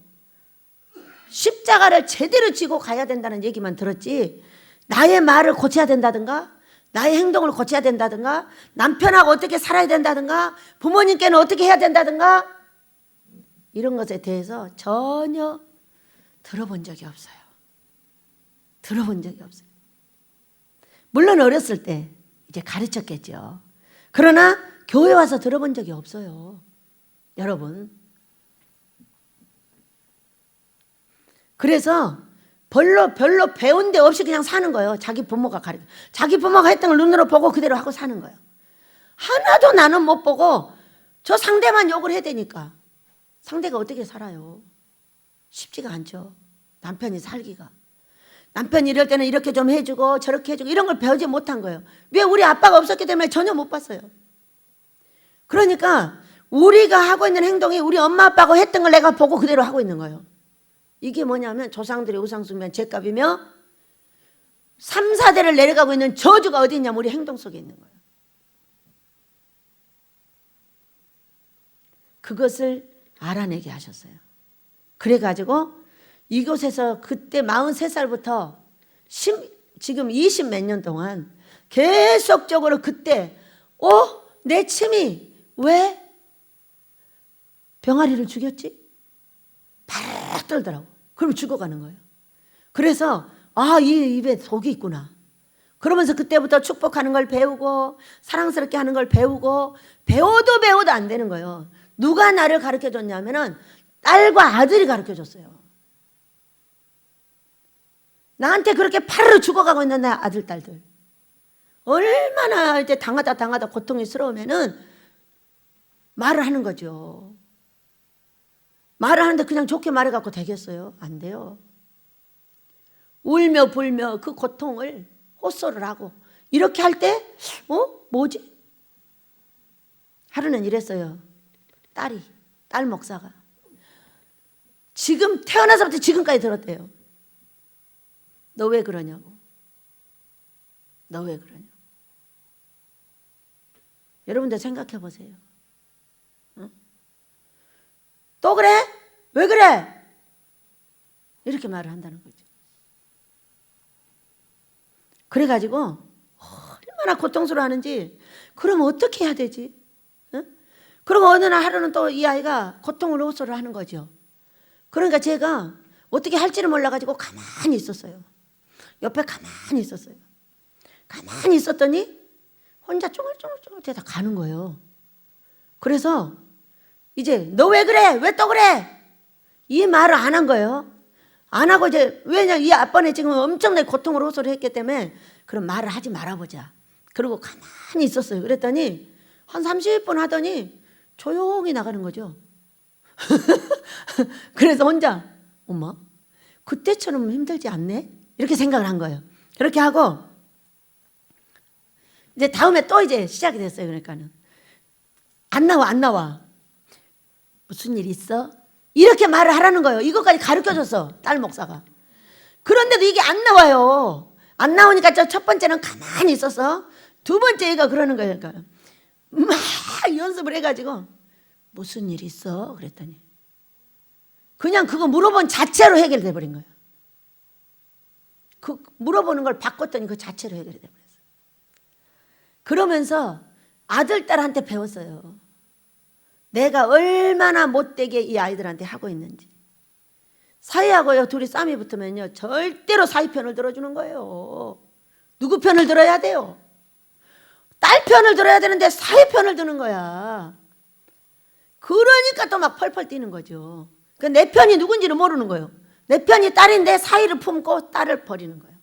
[SPEAKER 1] 십자가를 제대로 지고 가야 된다는 얘기만 들었지, 나의 말을 고쳐야 된다든가 나의 행동을 고쳐야 된다든가 남편하고 어떻게 살아야 된다든가 부모님께는 어떻게 해야 된다든가 이런 것에 대해서 전혀 들어본 적이 없어요. 들어본 적이 없어요. 물론 어렸을 때 이제 가르쳤겠죠. 그러나 교회 와서 들어본 적이 없어요. 여러분. 그래서 별로 배운 데 없이 그냥 사는 거예요. 자기 부모가 했던 걸 눈으로 보고 그대로 하고 사는 거예요. 하나도 나는 못 보고 저 상대만 욕을 해야 되니까. 상대가 어떻게 살아요? 쉽지가 않죠. 남편이 살기가. 남편이 이럴 때는 이렇게 좀 해주고 저렇게 해주고 이런 걸 배우지 못한 거예요. 왜? 우리 아빠가 없었기 때문에 전혀 못 봤어요. 그러니까 우리가 하고 있는 행동이 우리 엄마 아빠가 했던 걸 내가 보고 그대로 하고 있는 거예요. 이게 뭐냐면 조상들의 우상숭배한 죄값이며 3, 4대를 내려가고 있는 저주가 어디 있냐면 우리 행동 속에 있는 거예요. 그것을 알아내게 하셨어요. 그래가지고 이곳에서 그때 43살부터 지금 20 몇 년 동안 계속적으로 그때 내 침이 왜 병아리를 죽였지? 팍 떨더라고. 그럼 죽어가는 거예요. 그래서 이 입에 독이 있구나. 그러면서 그때부터 축복하는 걸 배우고 사랑스럽게 하는 걸 배우고 배워도 안 되는 거예요. 누가 나를 가르쳐줬냐면은 딸과 아들이 가르쳐줬어요. 나한테 그렇게 파르르 죽어가고 있는 내 아들, 딸들. 얼마나 이제 당하다 고통스러우면은 말을 하는 거죠. 말을 하는데 그냥 좋게 말해갖고 되겠어요? 안 돼요. 울며 불며 그 고통을 호소를 하고 이렇게 할 때 뭐지? 하루는 이랬어요. 딸 목사가 지금 태어나서부터 지금까지 들었대요. 너 왜 그러냐고. 너 왜 그러냐고. 여러분들 생각해 보세요. 또 그래? 왜 그래? 이렇게 말을 한다는 거죠. 그래가지고 얼마나 고통스러워하는지. 그럼 어떻게 해야 되지? 그리고 어느 날 하루는 또 이 아이가 고통을 호소를 하는 거죠. 그러니까 제가 어떻게 할지를 몰라가지고 가만히 있었어요. 옆에 가만히 있었어요. 가만히 있었더니 혼자 쫑알쫑알 대다 가는 거예요. 그래서 이제 너 왜 그래? 왜 또 그래? 이 말을 안 한 거예요. 안 하고 이제 왜냐 이 아빠네 지금 엄청나게 고통을 호소를 했기 때문에 그럼 말을 하지 말아보자. 그리고 가만히 있었어요. 그랬더니 한 30분 하더니 조용히 나가는 거죠. 그래서 혼자 엄마 그때처럼 힘들지 않네? 이렇게 생각을 한 거예요. 그렇게 하고 이제 다음에 또 이제 시작이 됐어요. 그러니까는 안 나와. 무슨 일 있어? 이렇게 말을 하라는 거예요. 이것까지 가르쳐줬어. 딸 목사가. 그런데도 이게 안 나와요. 안 나오니까 저 첫 번째는 가만히 있었어. 두 번째 얘가 그러는 거예요. 그러니까 막 연습을 해가지고 무슨 일 있어? 그랬더니 그냥 그거 물어본 자체로 해결돼 버린 거예요. 그 물어보는 걸 바꿨더니 그 자체로 해결이 돼 버렸어요. 그러면서 아들, 딸한테 배웠어요. 내가 얼마나 못되게 이 아이들한테 하고 있는지. 사위하고요 둘이 싸움이 붙으면요 절대로 사위 편을 들어주는 거예요. 누구 편을 들어야 돼요? 딸 편을 들어야 되는데 사위 편을 드는 거야. 그러니까 또 막 펄펄 뛰는 거죠. 내 편이 누군지는 모르는 거예요. 내 편이 딸인데 사위를 품고 딸을 버리는 거예요.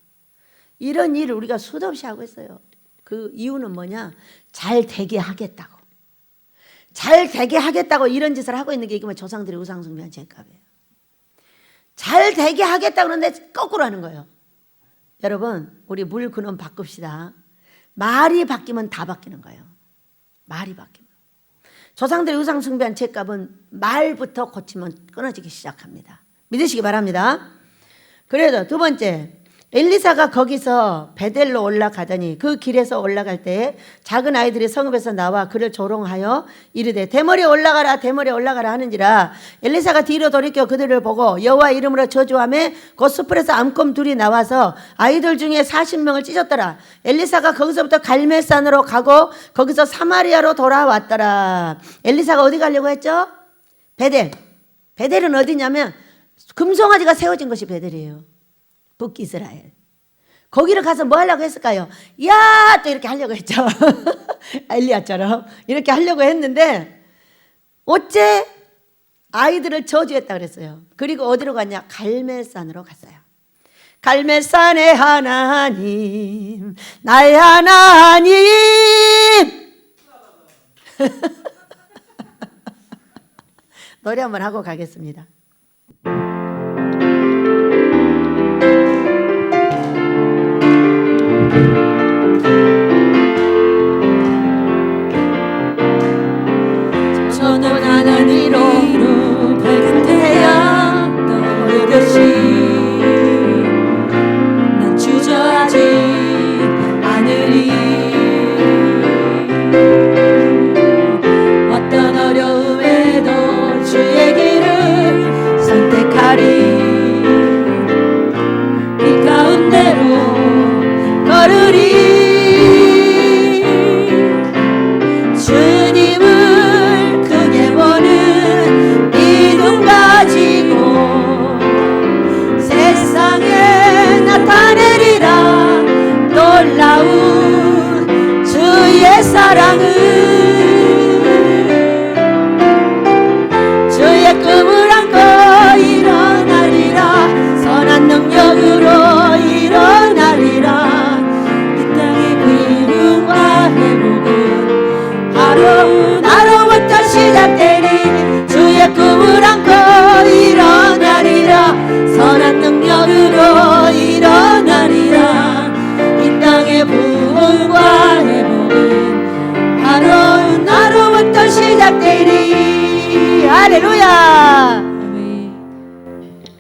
[SPEAKER 1] 이런 일을 우리가 수도 없이 하고 있어요. 그 이유는 뭐냐? 잘 되게 하겠다고. 잘 되게 하겠다고 이런 짓을 하고 있는 게 이게 조상들의 우상숭배한 죄값이에요. 잘 되게 하겠다고 그러는데 거꾸로 하는 거예요. 여러분, 우리 물 근원 바꿉시다. 말이 바뀌면 다 바뀌는 거예요. 말이 바뀌면. 조상들의 우상숭배한 죄값은 말부터 고치면 끊어지기 시작합니다. 믿으시기 바랍니다. 그래도 두 번째, 엘리사가 거기서 베델로 올라가더니 그 길에서 올라갈 때 작은 아이들이 성읍에서 나와 그를 조롱하여 이르되 대머리에 올라가라 대머리에 올라가라 하는지라. 엘리사가 뒤로 돌이켜 그들을 보고 여호와 이름으로 저주하며 곧 숯불에서 암검 둘이 나와서 아이들 중에 40명을 찢었더라. 엘리사가 거기서부터 갈멜산으로 가고 거기서 사마리아로 돌아왔더라. 엘리사가 어디 가려고 했죠? 베델. 베델은 어디냐면 금송아지가 세워진 것이 베델이에요. 북이스라엘. 거기를 가서 뭐 하려고 했을까요? 야! 또 이렇게 하려고 했죠. 엘리야처럼 이렇게 하려고 했는데 어째 아이들을 저주했다 그랬어요. 그리고 어디로 갔냐? 갈멜산으로 갔어요. 갈멜산의 하나님, 나의 하나님. 노래 한번 하고 가겠습니다.
[SPEAKER 2] 하늘 위로 밝은 태양 떠오르듯이 난 주저하지 않으리. 어떤 어려움에도 주의 길을 선택하리. 이 가운데로 걸으리. 놀라운 주의 사랑은 주의 꿈을 안고 일어나리라. 선한 능력으로 일어나리라. 이 땅의 기쁨과 회복은 바로 나로부터 시작되리. 주의 꿈을 안고 일어나리라. 선한 능력으로 일어나리라. 땅의 부흥과 회복은 바로 나로부터 시작되리. 할렐루야.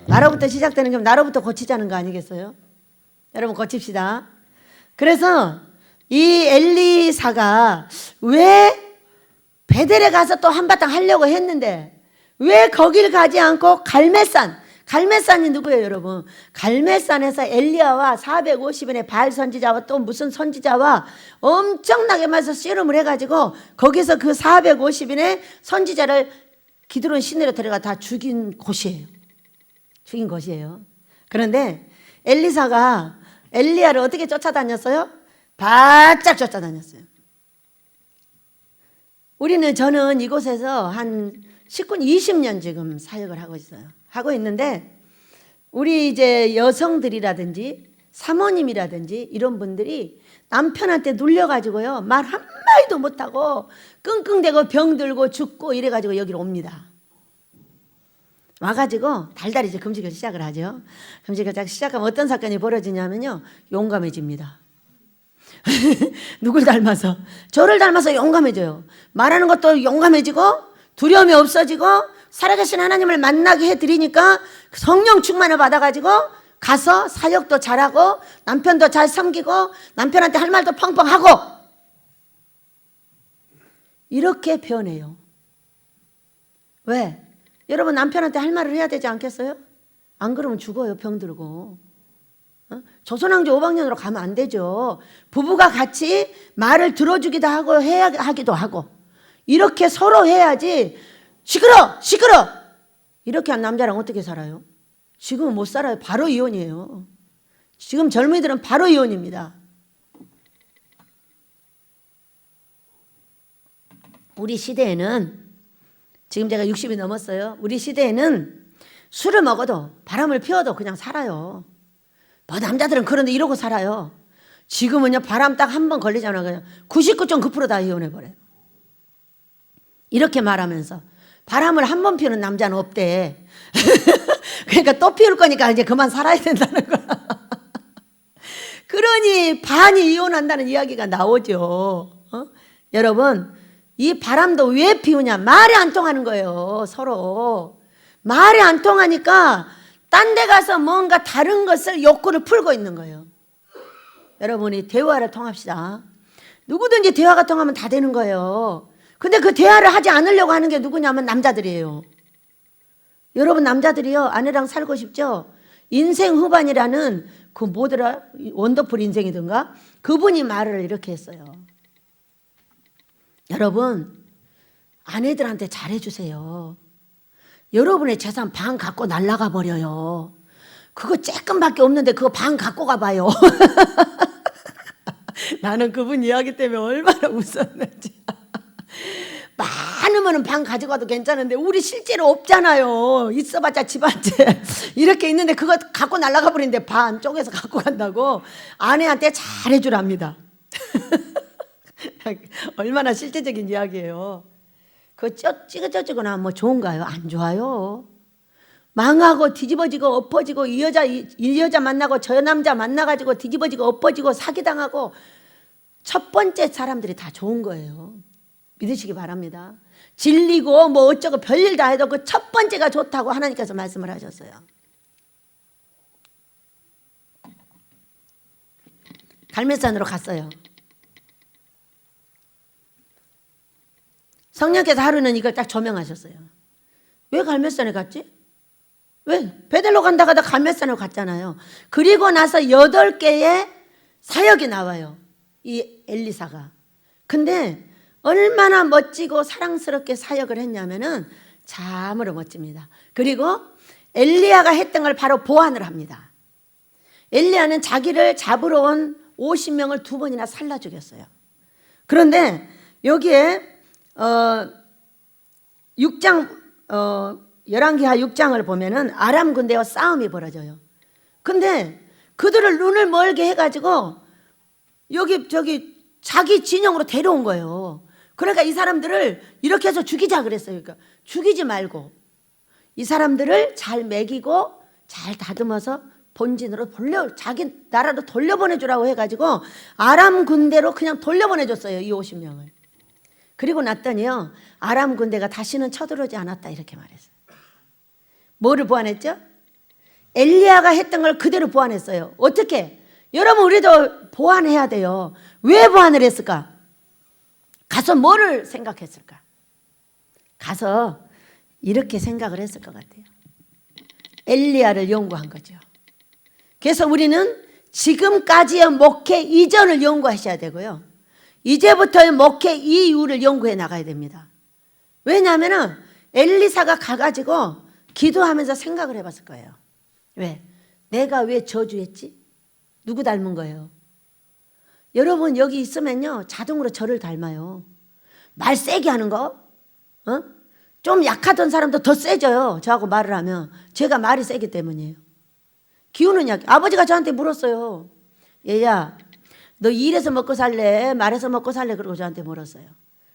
[SPEAKER 2] 나로부터 시작되는 게 나로부터 고치자는 거 아니겠어요? 여러분 고칩시다. 그래서 이 엘리사가 왜 베델에 가서 또 한바탕 하려고 했는데 왜 거길 가지 않고 갈멜산이 누구예요 여러분? 갈멜산에서 엘리야와 450인의 바알 선지자와 또 무슨 선지자와 엄청나게 맞서 씨름을 해가지고 거기서 그 450인의 선지자를 기드론 시내로 데려가 다 죽인 곳이에요. 그런데 엘리사가 엘리야를 어떻게 쫓아다녔어요? 바짝 쫓아다녔어요. 저는 이곳에서 한 20년 지금 사역을 하고 있어요. 하고 있는데 우리 이제 여성들이라든지 사모님이라든지 이런 분들이 남편한테 눌려가지고요 말 한마디도 못하고 끙끙대고 병들고 죽고 이래가지고 여기로 옵니다. 와가지고 달달이 이제 금식을 시작을 하죠. 금식을 시작하면 어떤 사건이 벌어지냐면요 용감해집니다. 누굴 닮아서? 저를 닮아서 용감해져요. 말하는 것도 용감해지고 두려움이 없어지고 살아계신 하나님을 만나게 해드리니까 성령 충만을 받아가지고 가서 사역도 잘하고 남편도 잘 섬기고 남편한테 할 말도 펑펑 하고 이렇게 변해요. 왜? 여러분 남편한테 할 말을 해야 되지 않겠어요? 안 그러면 죽어요. 병들고. 조선왕조 5박년으로 가면 안 되죠. 부부가 같이 말을 들어주기도 하고 해야 하기도 하고 이렇게 서로 해야지. 시끄러 시끄러 이렇게 한 남자랑 어떻게 살아요? 지금은 못 살아요. 바로 이혼이에요. 지금 젊은이들은 바로 이혼입니다. 우리 시대에는 지금 제가 60이 넘었어요. 우리 시대에는 술을 먹어도 바람을 피워도 그냥 살아요. 뭐 남자들은 그런데 이러고 살아요. 지금은요 바람 딱 한 번 걸리잖아 그냥 99.9% 다 이혼해버려요. 이렇게 말하면서 바람을 한 번 피우는 남자는 없대. 그러니까 또 피울 거니까 이제 그만 살아야 된다는 거야. 그러니 반이 이혼한다는 이야기가 나오죠. 여러분 이 바람도 왜 피우냐? 말이 안 통하는 거예요. 서로 말이 안 통하니까 딴 데 가서 뭔가 다른 것을 욕구를 풀고 있는 거예요. 여러분이 대화를 통합시다. 누구든지 대화가 통하면 다 되는 거예요. 근데 그 대화를 하지 않으려고 하는 게 누구냐면 남자들이에요. 여러분 남자들이요 아내랑 살고 싶죠? 인생 후반이라는 그 뭐더라? 원더풀 인생이든가 그분이 말을 이렇게 했어요. 여러분 아내들한테 잘해주세요. 여러분의 재산 반 갖고 날아가 버려요. 그거 조금밖에 없는데 그거 반 갖고 가봐요. 나는 그분 이야기 때문에 얼마나 웃었는지. 많으면 반 가져가도 괜찮은데 우리 실제로 없잖아요. 있어봤자 집 한 채 이렇게 있는데 그거 갖고 날아가 버리는데 반 쪼개서 갖고 간다고 아내한테 잘해주랍니다. 얼마나 실제적인 이야기예요. 그거 찌그쩌지고 나면 뭐 좋은가요? 안 좋아요. 망하고 뒤집어지고 엎어지고 이 여자 만나고 저 남자 만나가지고 뒤집어지고 엎어지고 사기당하고 첫 번째 사람들이 다 좋은 거예요. 믿으시기 바랍니다. 질리고 뭐 어쩌고 별일 다 해도 그 첫 번째가 좋다고 하나님께서 말씀을 하셨어요. 갈매산으로 갔어요. 성령께서 하루는 이걸 딱 조명하셨어요. 왜 갈매산에 갔지? 왜? 베델로 간다가 갈매산으로 갔잖아요. 그리고 나서 8개의 사역이 나와요. 이 엘리사가. 근데 얼마나 멋지고 사랑스럽게 사역을 했냐면은 참으로 멋집니다. 그리고 엘리야가 했던 걸 바로 보완을 합니다. 엘리야는 자기를 잡으러 온 50명을 2번이나 살라 죽였어요. 그런데 여기에 6장 열왕기하 6장을 보면은 아람 군대와 싸움이 벌어져요. 근데 그들을 눈을 멀게 해가지고 여기 저기 자기 진영으로 데려온 거예요. 그러니까 이 사람들을 이렇게 해서 죽이자 그랬어요. 그러니까 죽이지 말고 이 사람들을 잘 먹이고 잘 다듬어서 본진으로 자기 나라로 돌려보내주라고 해가지고 아람 군대로 그냥 돌려보내줬어요. 이 50명을. 그리고 났더니요 아람 군대가 다시는 쳐들어오지 않았다 이렇게 말했어요. 뭐를 보완했죠? 엘리야가 했던 걸 그대로 보완했어요. 어떻게? 여러분 우리도 보완해야 돼요. 왜 보완을 했을까? 가서 뭐를 생각했을까? 가서 이렇게 생각을 했을 것 같아요. 엘리야를 연구한 거죠. 그래서 우리는 지금까지의 목회 이전을 연구하셔야 되고요. 이제부터의 목회 이후를 연구해 나가야 됩니다. 왜냐하면 엘리사가 가가지고 기도하면서 생각을 해봤을 거예요. 왜? 내가 왜 저주했지? 누구 닮은 거예요? 여러분 여기 있으면요 자동으로 저를 닮아요. 말 세게 하는 거 좀 약하던 사람도 더 세져요. 저하고 말을 하면 제가 말이 세기 때문이에요. 기우는 약 아버지가 저한테 물었어요. 얘야 너 일해서 먹고 살래? 말해서 먹고 살래? 그러고 저한테 물었어요.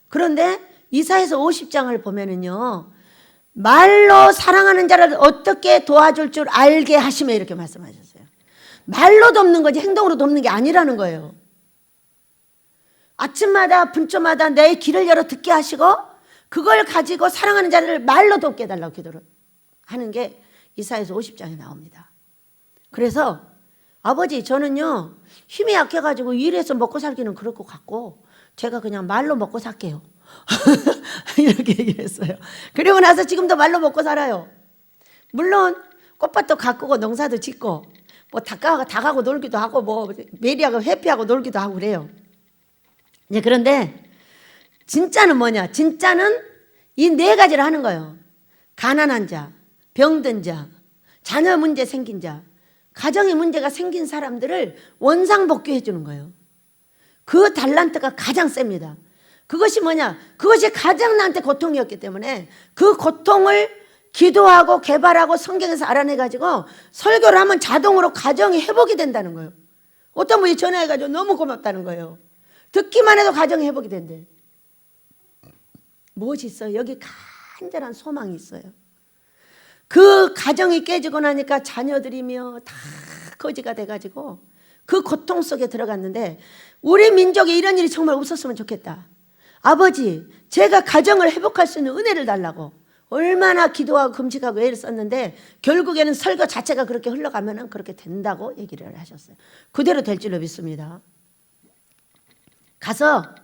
[SPEAKER 2] 그런데 이사야서 50장을 보면은요 말로 사랑하는 자를 어떻게 도와줄 줄 알게 하시며 이렇게 말씀하셨어요. 말로 돕는 거지 행동으로 돕는 게 아니라는 거예요. 아침마다 분초마다 내 귀를 열어 듣게 하시고 그걸 가지고 사랑하는 자를 말로 돕게 해달라고 기도를 하는 게 이사야서 50장에 나옵니다. 그래서 아버지 저는요 힘이 약해가지고 일해서 먹고 살기는 그럴 것 같고 제가 그냥 말로 먹고 살게요. 이렇게 얘기를 했어요. 그리고 나서 지금도 말로 먹고 살아요. 물론 꽃밭도 가꾸고 농사도 짓고 뭐 닭하고 놀기도 하고 뭐 메리하고 회피하고 놀기도 하고 그래요. 이제 그런데 진짜는 뭐냐? 진짜는 이 네 가지를 하는 거예요. 가난한 자, 병든 자, 자녀 문제 생긴 자, 가정에 문제가 생긴 사람들을 원상복귀해 주는 거예요. 그 달란트가 가장 셉니다. 그것이 뭐냐? 그것이 가장 나한테 고통이었기 때문에 그 고통을 기도하고 개발하고 성경에서 알아내가지고 설교를 하면 자동으로 가정이 회복이 된다는 거예요. 어떤 분이 전화해가지고 너무 고맙다는 거예요. 듣기만 해도 가정이 회복이 된대. 무엇이 있어요? 여기 간절한 소망이 있어요. 그 가정이 깨지고 나니까 자녀들이며 다 거지가 돼가지고 그 고통 속에 들어갔는데 우리 민족에 이런 일이 정말 없었으면 좋겠다. 아버지, 제가 가정을 회복할 수 있는 은혜를 달라고 얼마나 기도하고 금식하고 애를 썼는데 결국에는 설교 자체가 그렇게 흘러가면 그렇게 된다고 얘기를 하셨어요. 그대로 될 줄로 믿습니다. 가서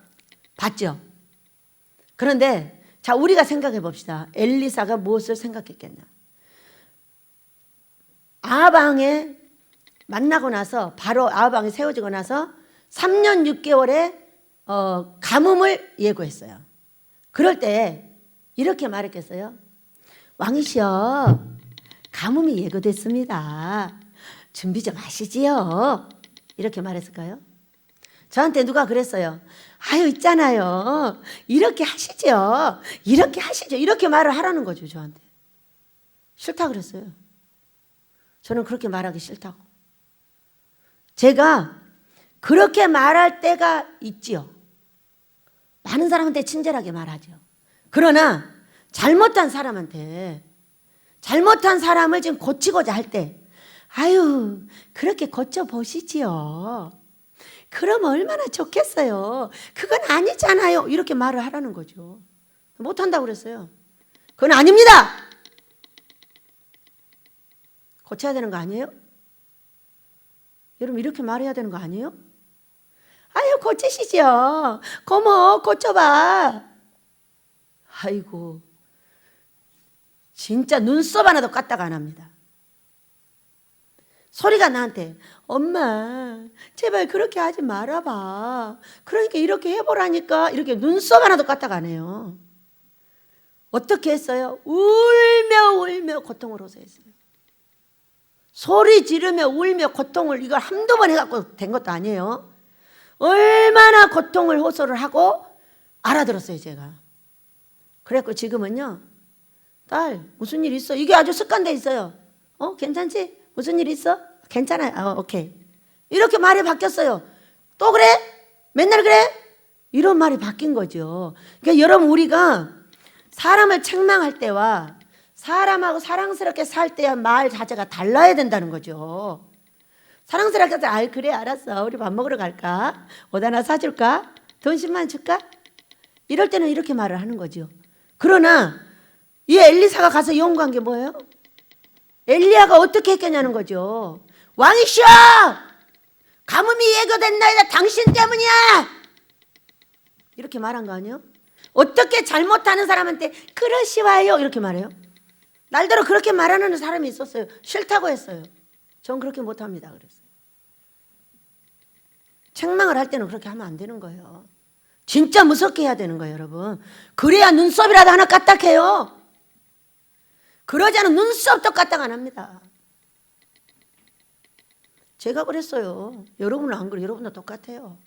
[SPEAKER 2] 봤죠. 그런데 자, 우리가 생각해 봅시다. 엘리사가 무엇을 생각했겠나? 아방에 만나고 나서 바로 아방에 세워지고 나서 3년 6개월에 가뭄을 예고했어요. 그럴 때 이렇게 말했겠어요. 왕이시여, 가뭄이 예고됐습니다. 준비 좀 하시지요. 이렇게 말했을까요? 저한테 누가 그랬어요. 아유, 있잖아요. 이렇게 하시죠. 이렇게 하시죠. 이렇게 말을 하라는 거죠, 저한테. 싫다 그랬어요. 저는 그렇게 말하기 싫다고. 제가 그렇게 말할 때가 있지요. 많은 사람한테 친절하게 말하죠. 그러나 잘못한 사람한테, 잘못한 사람을 지금 고치고자 할 때, 아유, 그렇게 고쳐보시지요. 그럼 얼마나 좋겠어요. 그건 아니잖아요. 이렇게 말을 하라는 거죠. 못한다고 그랬어요. 그건 아닙니다. 고쳐야 되는 거 아니에요? 여러분, 이렇게 말해야 되는 거 아니에요? 아유, 고치시죠. 고모, 고쳐봐. 아이고, 진짜 눈썹 하나도 까딱 안 합니다. 소리가 나한테, 엄마, 제발 그렇게 하지 말아봐. 그러니까 이렇게 해보라니까. 이렇게 눈썹 하나도 까딱 안 해요. 어떻게 했어요? 울며 고통을 호소했어요. 소리 지르며 울며 고통을, 이걸 한두 번 해갖고 된 것도 아니에요. 얼마나 고통을 호소를 하고 알아들었어요, 제가. 그래갖고 지금은요, 딸, 무슨 일 있어? 이게 아주 습관돼 있어요. 괜찮지? 무슨 일 있어? 괜찮아요. 오케이. 이렇게 말이 바뀌었어요. 또 그래? 맨날 그래? 이런 말이 바뀐 거죠. 그러니까 여러분, 우리가 사람을 책망할 때와 사람하고 사랑스럽게 살 때의 말 자체가 달라야 된다는 거죠. 사랑스럽게 해서, 아이, 그래, 알았어. 우리 밥 먹으러 갈까? 옷 하나 사줄까? 돈 10만 줄까? 이럴 때는 이렇게 말을 하는 거죠. 그러나 이 엘리사가 가서 연구한 게 뭐예요? 엘리야가 어떻게 했겠냐는 거죠. 왕이시여, 가뭄이 예고됐나이다. 당신 때문이야. 이렇게 말한 거 아니에요? 어떻게 잘못하는 사람한테 그러시와요 이렇게 말해요? 날더러 그렇게 말하는 사람이 있었어요. 싫다고 했어요. 전 그렇게 못합니다 그랬어요. 책망을 할 때는 그렇게 하면 안 되는 거예요. 진짜 무섭게 해야 되는 거예요, 여러분. 그래야 눈썹이라도 하나 까딱해요. 그러지 않으면 눈썹도 까딱 안 합니다. 제가 그랬어요. 여러분은 안 그래요. 여러분도 똑같아요.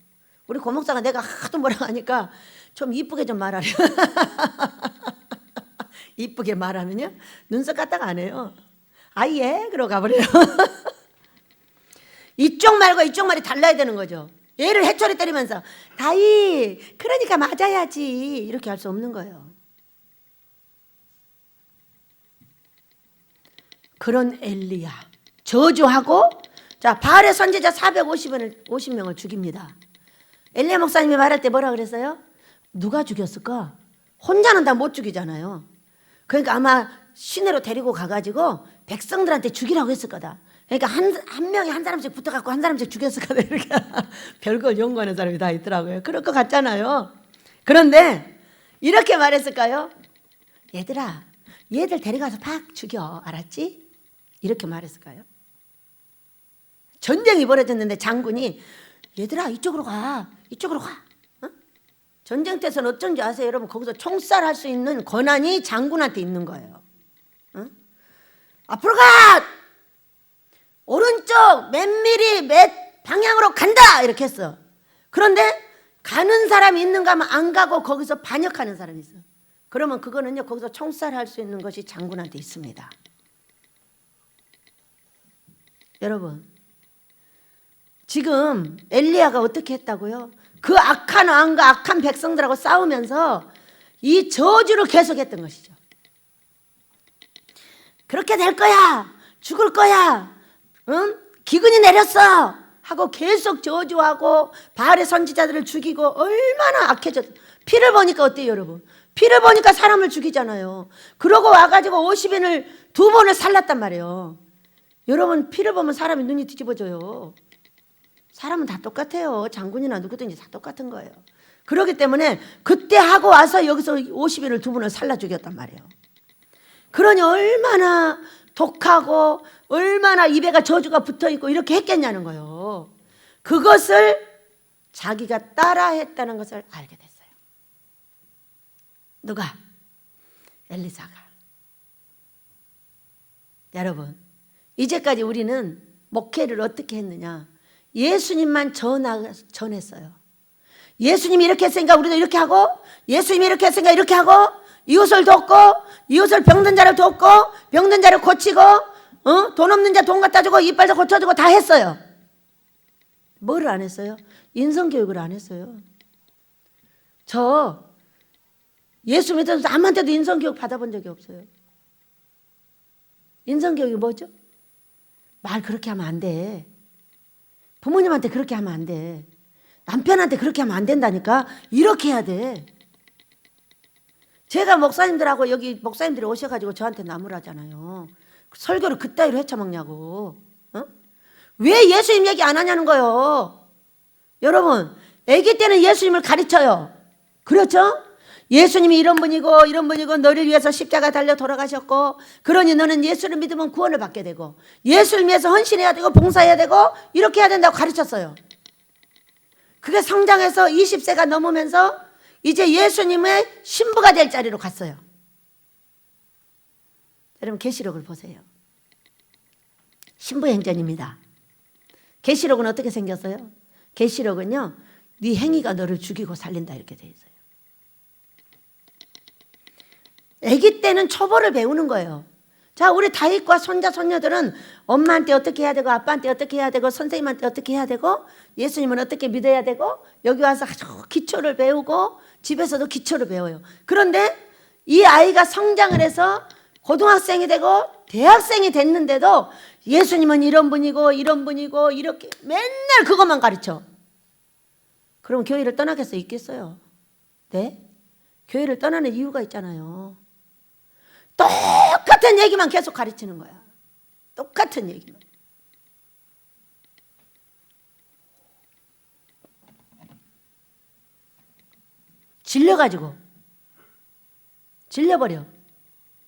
[SPEAKER 2] 우리 고목사가 내가 하도 뭐라고 하니까 좀 이쁘게 좀 말하래. 이쁘게 말하면요, 눈썹 까딱 안 해요. 예? 그러고 가버려요. 이쪽 말과 이쪽 말이 달라야 되는 거죠. 얘를 해초리 때리면서 다이, 그러니까 맞아야지, 이렇게 할 수 없는 거예요. 그런 엘리야 저주하고, 자, 바알의 선지자 450명을 죽입니다. 엘리야 목사님이 말할 때 뭐라 그랬어요? 누가 죽였을까? 혼자는 다 못 죽이잖아요. 그러니까 아마 시내로 데리고 가가지고 백성들한테 죽이라고 했을 거다. 그러니까 한 명이 한 사람씩 붙어갖고 한 사람씩 죽였을 거다. 이렇게 별걸 연구하는 사람이 다 있더라고요. 그럴 것 같잖아요. 그런데
[SPEAKER 1] 이렇게 말했을까요? 얘들아, 얘들 데려가서 팍 죽여. 알았지? 이렇게 말했을까요? 전쟁이 벌어졌는데 장군이 얘들아 이쪽으로 가. 이쪽으로 가. 어? 전쟁 때서는 어쩐지 아세요? 여러분 거기서 총살할 수 있는 권한이 장군한테 있는 거예요. 어? 앞으로 가! 오른쪽 몇 미리 몇 방향으로 간다! 이렇게 했어. 그런데 가는 사람이 있는가 하면 안 가고 거기서 반역하는 사람이 있어. 그러면 그거는요 거기서 총살할 수 있는 것이 장군한테 있습니다. 여러분 지금 엘리야가 어떻게 했다고요? 그 악한 왕과 악한 백성들하고 싸우면서 이 저주를 계속했던 것이죠. 그렇게 될 거야. 죽을 거야. 응? 기근이 내렸어. 하고 계속 저주하고 바알의 선지자들을 죽이고 얼마나 악해졌. 피를 보니까 어때요 여러분? 피를 보니까 사람을 죽이잖아요. 그러고 와가지고 50인을 2번을 살랐단 말이에요. 여러분 피를 보면 사람이 눈이 뒤집어져요. 사람은 다 똑같아요. 장군이나 누구든지 다 똑같은 거예요. 그렇기 때문에 그때 하고 와서 여기서 50인을 2번을 살라 죽였단 말이에요. 그러니 얼마나 독하고 얼마나 입에가 저주가 붙어있고 이렇게 했겠냐는 거예요. 그것을 자기가 따라했다는 것을 알게 됐어요. 누가? 엘리사가. 여러분 이제까지 우리는 목회를 어떻게 했느냐? 예수님만 전했어요. 예수님이 이렇게 했으니까 우리도 이렇게 하고, 예수님이 이렇게 했으니까 이렇게 하고, 이웃을 돕고, 이웃을 병든 자를 돕고, 병든 자를 고치고, 돈 없는 자 돈 갖다 주고, 이빨도 고쳐주고 다 했어요. 뭐를 안 했어요? 인성교육을 안 했어요. 저 예수 믿어서 아무한테도 인성교육 받아본 적이 없어요. 인성교육이 뭐죠? 말 그렇게 하면 안 돼. 부모님한테 그렇게 하면 안 돼. 남편한테 그렇게 하면 안 된다니까. 이렇게 해야 돼. 제가 목사님들하고 여기 목사님들이 오셔가지고 저한테 나무라잖아요. 설교를 그따위로 헤쳐먹냐고. 어? 왜 예수님 얘기 안 하냐는 거예요. 여러분 아기 때는 예수님을 가르쳐요. 그렇죠? 예수님이 이런 분이고 이런 분이고 너를 위해서 십자가 달려 돌아가셨고 그러니 너는 예수를 믿으면 구원을 받게 되고 예수를 위해서 헌신해야 되고 봉사해야 되고 이렇게 해야 된다고 가르쳤어요. 그게 성장해서 20세가 넘으면서 이제 예수님의 신부가 될 자리로 갔어요. 여러분 계시록을 보세요. 신부행전입니다. 계시록은 어떻게 생겼어요? 계시록은요 네 행위가 너를 죽이고 살린다 이렇게 돼 있어요. 아기 때는 초보를 배우는 거예요. 자, 우리 다윗과 손자 손녀들은 엄마한테 어떻게 해야 되고 아빠한테 어떻게 해야 되고 선생님한테 어떻게 해야 되고 예수님은 어떻게 믿어야 되고 여기 와서 아주 기초를 배우고 집에서도 기초를 배워요. 그런데 이 아이가 성장을 해서 고등학생이 되고 대학생이 됐는데도 예수님은 이런 분이고 이런 분이고 이렇게 맨날 그것만 가르쳐. 그럼 교회를 떠나겠어? 있겠어요? 네? 교회를 떠나는 이유가 있잖아요. 똑같은 얘기만 계속 가르치는 거야. 똑같은 얘기만. 질려가지고. 질려버려.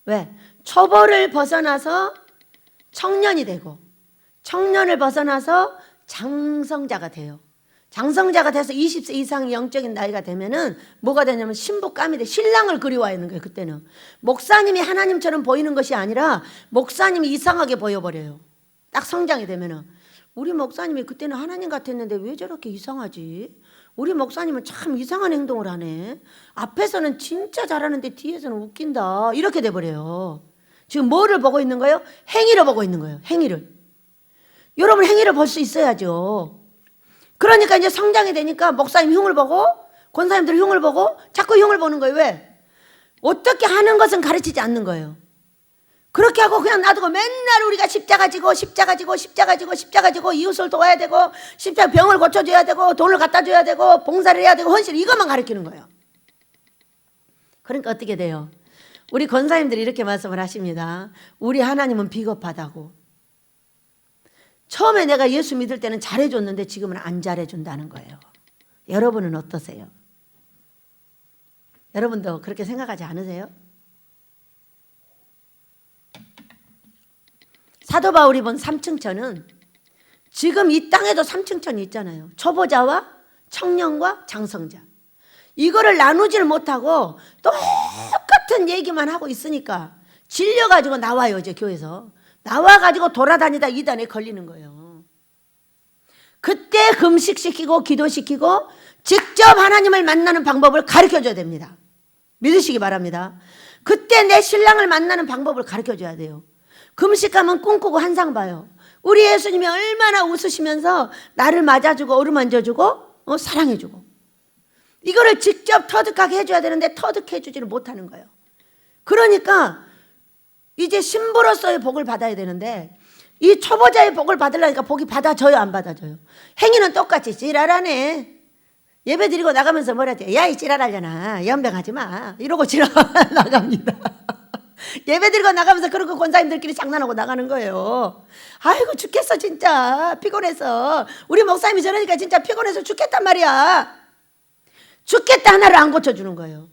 [SPEAKER 1] 왜? 초보를 벗어나서 청년이 되고 청년을 벗어나서 장성자가 돼요. 장성자가 돼서 20세 이상의 영적인 나이가 되면은 뭐가 되냐면 신부감이 돼. 신랑을 그리워하는 거예요. 그때는 목사님이 하나님처럼 보이는 것이 아니라 목사님이 이상하게 보여버려요. 딱 성장이 되면은 우리 목사님이 그때는 하나님 같았는데 왜 저렇게 이상하지? 우리 목사님은 참 이상한 행동을 하네. 앞에서는 진짜 잘하는데 뒤에서는 웃긴다. 이렇게 돼버려요. 지금 뭐를 보고 있는 거예요? 행위를 보고 있는 거예요. 행위를. 여러분 행위를 볼 수 있어야죠. 그러니까 이제 성장이 되니까 목사님 흉을 보고 권사님들 흉을 보고 자꾸 흉을 보는 거예요. 왜? 어떻게 하는 것은 가르치지 않는 거예요. 그렇게 하고 그냥 놔두고 맨날 우리가 십자가 지고 십자가 지고 십자가 지고 십자가 지고 이웃을 도와야 되고 십자가 병을 고쳐줘야 되고 돈을 갖다 줘야 되고 봉사를 해야 되고 헌신 이것만 가르치는 거예요. 그러니까 어떻게 돼요? 우리 권사님들이 이렇게 말씀을 하십니다. 우리 하나님은 비겁하다고. 처음에 내가 예수 믿을 때는 잘해줬는데 지금은 안 잘해준다는 거예요. 여러분은 어떠세요?
[SPEAKER 2] 여러분도 그렇게 생각하지 않으세요? 사도 바울이 본 삼층천은 지금 이 땅에도 삼층천이 있잖아요. 초보자와 청년과 장성자. 이거를 나누지를 못하고 똑같은 얘기만 하고 있으니까 질려가지고 나와요. 이제 교회에서 나와가지고 돌아다니다 이단에 걸리는 거예요. 그때 금식시키고 기도시키고 직접 하나님을 만나는 방법을 가르쳐줘야 됩니다. 믿으시기 바랍니다. 그때 내 신랑을 만나는 방법을 가르쳐줘야 돼요. 금식하면 꿈꾸고 환상 봐요. 우리 예수님이 얼마나 웃으시면서 나를 맞아주고 어루만져주고 사랑해주고, 이거를 직접 터득하게 해줘야 되는데 터득해주지를 못하는 거예요. 그러니까 이제 신부로서의 복을 받아야 되는데 이 초보자의 복을 받으려니까 복이 받아져요, 안 받아져요? 행위는 똑같이 지랄하네. 예배 드리고 나가면서 뭐라 해야 돼? 야, 이 지랄하려나, 연병하지 마, 이러고 지랄 나갑니다. 예배 드리고 나가면서 그러고 권사님들끼리 장난하고 나가는 거예요. 아이고 죽겠어 진짜 피곤해서. 우리 목사님이 저러니까 진짜 피곤해서 죽겠단 말이야. 죽겠다 하나를 안 고쳐주는 거예요.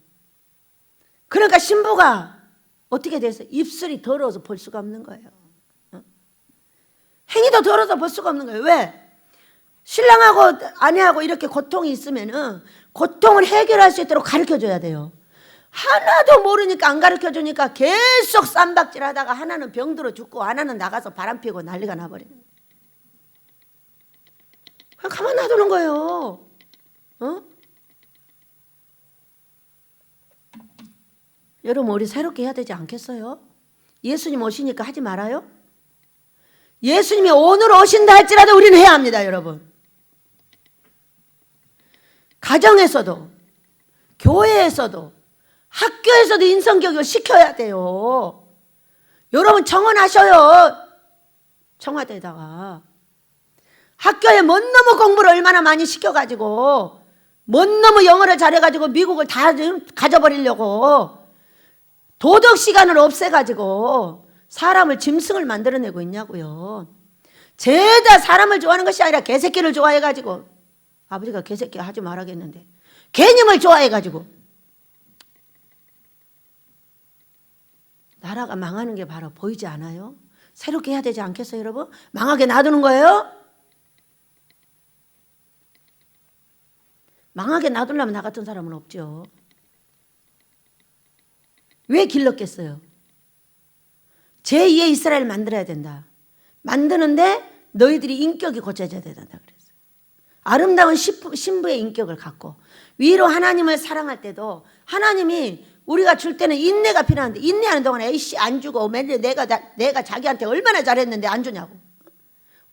[SPEAKER 2] 그러니까 신부가 어떻게 돼서 입술이 더러워서 볼 수가 없는 거예요. 행위도 더러워서 볼 수가 없는 거예요. 왜? 신랑하고 아내하고 이렇게 고통이 있으면은 고통을 해결할 수 있도록 가르쳐줘야 돼요. 하나도 모르니까 안 가르쳐주니까 계속 쌈박질 하다가 하나는 병들어 죽고 하나는 나가서 바람 피고 난리가 나버리는 거예요. 그냥 가만 놔두는 거예요. 여러분, 우리 새롭게 해야 되지 않겠어요? 예수님 오시니까 하지 말아요? 예수님이 오늘 오신다 할지라도 우리는 해야 합니다, 여러분. 가정에서도, 교회에서도, 학교에서도 인성교육을 시켜야 돼요. 여러분 청원하셔요. 청와대에다가. 학교에 뭔 놈의 공부를 얼마나 많이 시켜가지고 뭔 놈의 영어를 잘해가지고 미국을 다 가져버리려고 도덕 시간을 없애가지고 사람을 짐승을 만들어내고 있냐고요. 죄다 사람을 좋아하는 것이 아니라 개새끼를 좋아해가지고, 아버지가 개새끼 하지 말아야겠는데 개념을 좋아해가지고 나라가 망하는 게 바로 보이지 않아요? 새롭게 해야 되지 않겠어요, 여러분? 망하게 놔두는 거예요? 망하게 놔두려면 나 같은 사람은 없죠. 왜 길렀겠어요? 제2의 이스라엘 만들어야 된다. 만드는데 너희들이 인격이 고쳐져야 된다 그랬어요. 아름다운 신부의 인격을 갖고 위로 하나님을 사랑할 때도 하나님이 우리가 줄 때는 인내가 필요한데 인내하는 동안에 에이씨 안 주고 맨날 내가 자기한테 얼마나 잘했는데 안 주냐고.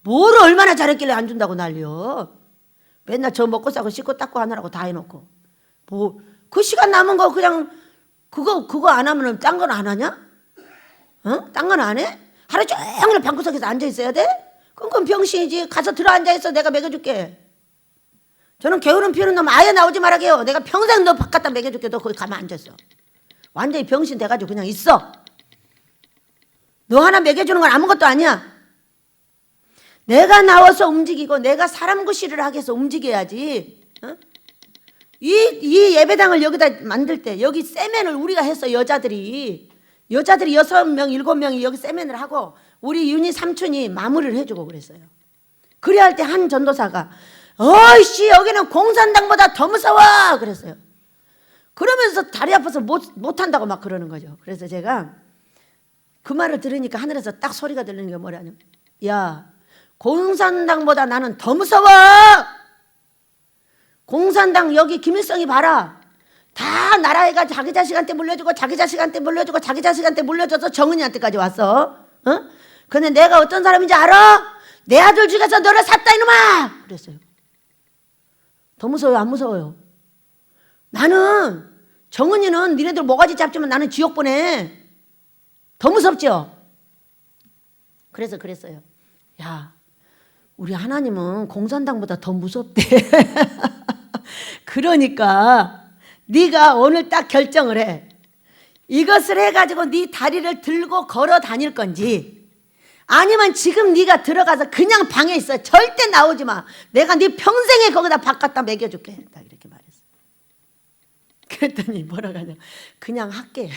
[SPEAKER 2] 뭐를 얼마나 잘했길래 안 준다고 난리여. 맨날 저 먹고 싸고 씻고 닦고 하느라고 다 해놓고 뭐 그 시간 남은 거 그냥 그거 안 하면은 딴 건 안 하냐? 딴 건 안 해? 하루 종일 방구석에서 앉아 있어야 돼? 그건 병신이지. 가서 들어 앉아 있어. 내가 먹여줄게. 저는 게으름 피우는 놈 아예 나오지 말아게요. 내가 평생 너 바깥다 먹여줄게. 너 거기 가만 앉아 있어. 완전히 병신 돼가지고 그냥 있어. 너 하나 먹여주는 건 아무것도 아니야. 내가 나와서 움직이고 내가 사람 구실을 하게 해서 움직여야지. 이 예배당을 여기다 만들 때 여기 세면을 우리가 했어. 여자들이 6명 7명이 여기 세면을 하고 우리 윤희 삼촌이 마무리를 해주고 그랬어요. 그래야 할 때 한 전도사가 어이씨 여기는 공산당보다 더 무서워 그랬어요. 그러면서 다리 아파서 못한다고 막 그러는 거죠. 그래서 제가 그 말을 들으니까 하늘에서 딱 소리가 들리는 게 뭐냐면, 야 공산당보다 나는 더 무서워. 공산당 여기 김일성이 봐라. 다 나라에가 자기 자식한테 물려주고 자기 자식한테 물려주고 자기 자식한테 물려줘서 정은이한테까지 왔어. 근데 내가 어떤 사람인지 알아? 내 아들 죽여서 너를 샀다 이놈아 그랬어요. 더 무서워요 안 무서워요? 나는 정은이는 니네들 모가지 잡지만 나는 지옥 보내. 더 무섭죠? 그래서 그랬어요. 야 우리 하나님은 공산당보다 더 무섭대. 그러니까 네가 오늘 딱 결정을 해. 이것을 해가지고 네 다리를 들고 걸어 다닐 건지 아니면 지금 네가 들어가서 그냥 방에 있어. 절대 나오지 마. 내가 네 평생에 거기다 바깥다 먹여줄게. 딱 이렇게 말했어. 그랬더니 뭐라고 하냐. 그냥 할게요.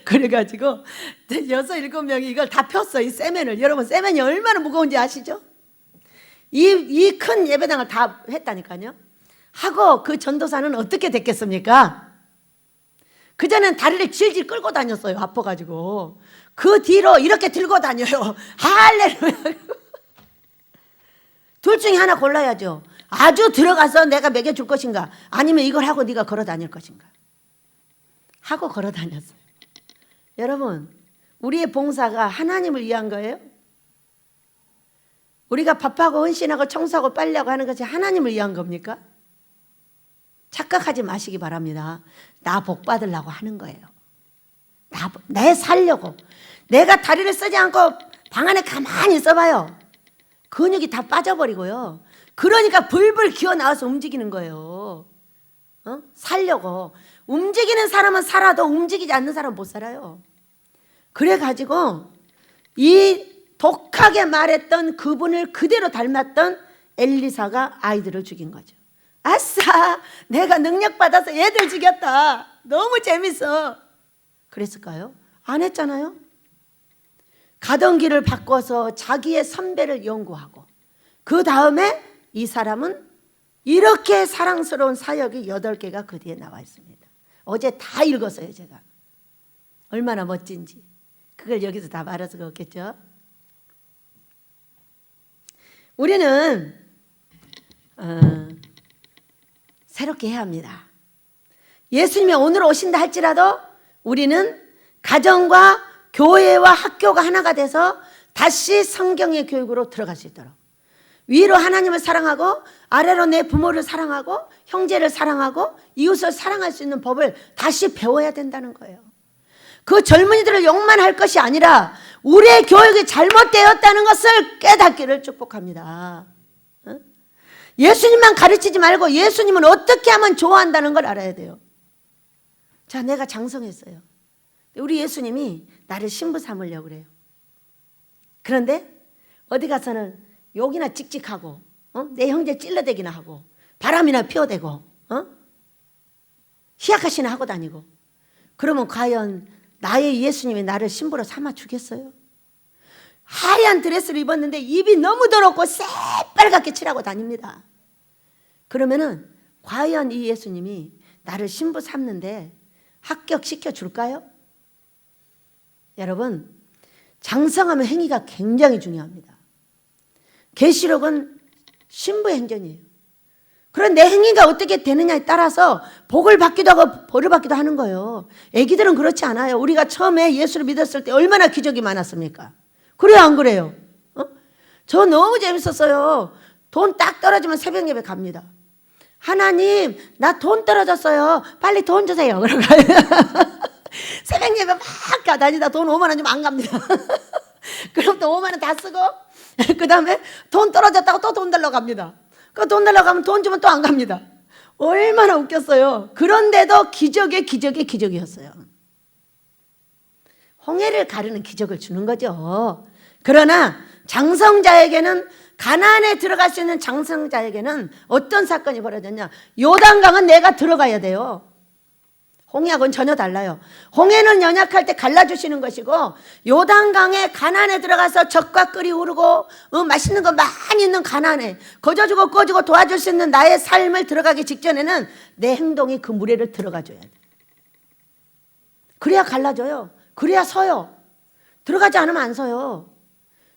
[SPEAKER 2] 그래가지고 6, 7명이 이걸 다 폈어. 이 세면을. 여러분 세면이 얼마나 무거운지 아시죠? 이 큰 예배당을 다 했다니까요. 하고 그 전도사는 어떻게 됐겠습니까? 그전엔 다리를 질질 끌고 다녔어요. 아파가지고. 그 뒤로 이렇게 들고 다녀요. 할렐루야. 둘 중에 하나 골라야죠. 아주 들어가서 내가 먹여줄 것인가, 아니면 이걸 하고 네가 걸어 다닐 것인가. 하고 걸어 다녔어요. 여러분, 우리의 봉사가 하나님을 위한 거예요? 우리가 밥하고 헌신하고 청소하고 빨래하고 하는 것이 하나님을 위한 겁니까? 착각하지 마시기 바랍니다. 나 복 받으려고 하는 거예요. 내 살려고. 내가 다리를 쓰지 않고 방 안에 가만히 있어봐요. 근육이 다 빠져버리고요. 그러니까 불불 기어 나와서 움직이는 거예요. 살려고. 움직이는 사람은 살아도 움직이지 않는 사람은 못 살아요. 그래가지고 이 독하게 말했던 그분을 그대로 닮았던 엘리사가 아이들을 죽인 거죠. 아싸, 내가 능력받아서 얘들 죽였다. 너무 재밌어. 그랬을까요? 안 했잖아요. 가던 길을 바꿔서 자기의 선배를 연구하고, 그 다음에 이 사람은 이렇게 사랑스러운 사역이 8개가 그 뒤에 나와 있습니다. 어제 다 읽었어요, 제가. 얼마나 멋진지. 그걸 여기서 다 말할 수가 없겠죠. 우리는 새롭게 해야 합니다. 예수님이 오늘 오신다 할지라도 우리는 가정과 교회와 학교가 하나가 돼서 다시 성경의 교육으로 들어갈 수 있도록, 위로 하나님을 사랑하고 아래로 내 부모를 사랑하고 형제를 사랑하고 이웃을 사랑할 수 있는 법을 다시 배워야 된다는 거예요. 그 젊은이들을 욕만 할 것이 아니라 우리의 교육이 잘못되었다는 것을 깨닫기를 축복합니다. 예수님만 가르치지 말고 예수님은 어떻게 하면 좋아한다는 걸 알아야 돼요. 자, 내가 장성했어요. 우리 예수님이 나를 신부 삼으려고 그래요. 그런데 어디 가서는 욕이나 찍찍하고, 내 형제 찔러대기나 하고, 바람이나 피워대고, 희약하시나 하고 다니고, 그러면 과연 나의 예수님이 나를 신부로 삼아 주겠어요? 하얀 드레스를 입었는데 입이 너무 더럽고 새빨갛게 칠하고 다닙니다. 그러면은 과연 이 예수님이 나를 신부 삼는데 합격시켜 줄까요? 여러분, 장성하면 행위가 굉장히 중요합니다. 계시록은 신부의 행전이에요. 그런 내 행위가 어떻게 되느냐에 따라서 복을 받기도 하고 벌을 받기도 하는 거예요. 애기들은 그렇지 않아요. 우리가 처음에 예수를 믿었을 때 얼마나 기적이 많았습니까? 그래요, 안 그래요? 저 너무 재밌었어요. 돈 딱 떨어지면 새벽 예배 갑니다. 하나님, 나 돈 떨어졌어요. 빨리 돈 주세요. 그러고 새벽 예배 막 가다니다 돈 5만 원 주면 안 갑니다. 그럼 또 5만 원 다 쓰고 그 다음에 돈 떨어졌다고 또 돈 달라고 갑니다. 그 돈 달라고 하면 돈 주면 또 안 갑니다. 얼마나 웃겼어요. 그런데도 기적이었어요. 홍해를 가르는 기적을 주는 거죠. 그러나 장성자에게는, 가나안에 들어갈 수 있는 장성자에게는 어떤 사건이 벌어졌냐. 요단강은 내가 들어가야 돼요. 홍해하고는 전혀 달라요. 홍해는 연약할 때 갈라주시는 것이고, 요단강에 가나안에 들어가서 젖과 꿀이 흐르고 맛있는 거 많이 있는 가나안에 거저주고 꺼주고 도와줄 수 있는 나의 삶을 들어가기 직전에는 내 행동이 그 물에를 들어가줘야 돼. 그래야 갈라져요. 그래야 서요. 들어가지 않으면 안 서요.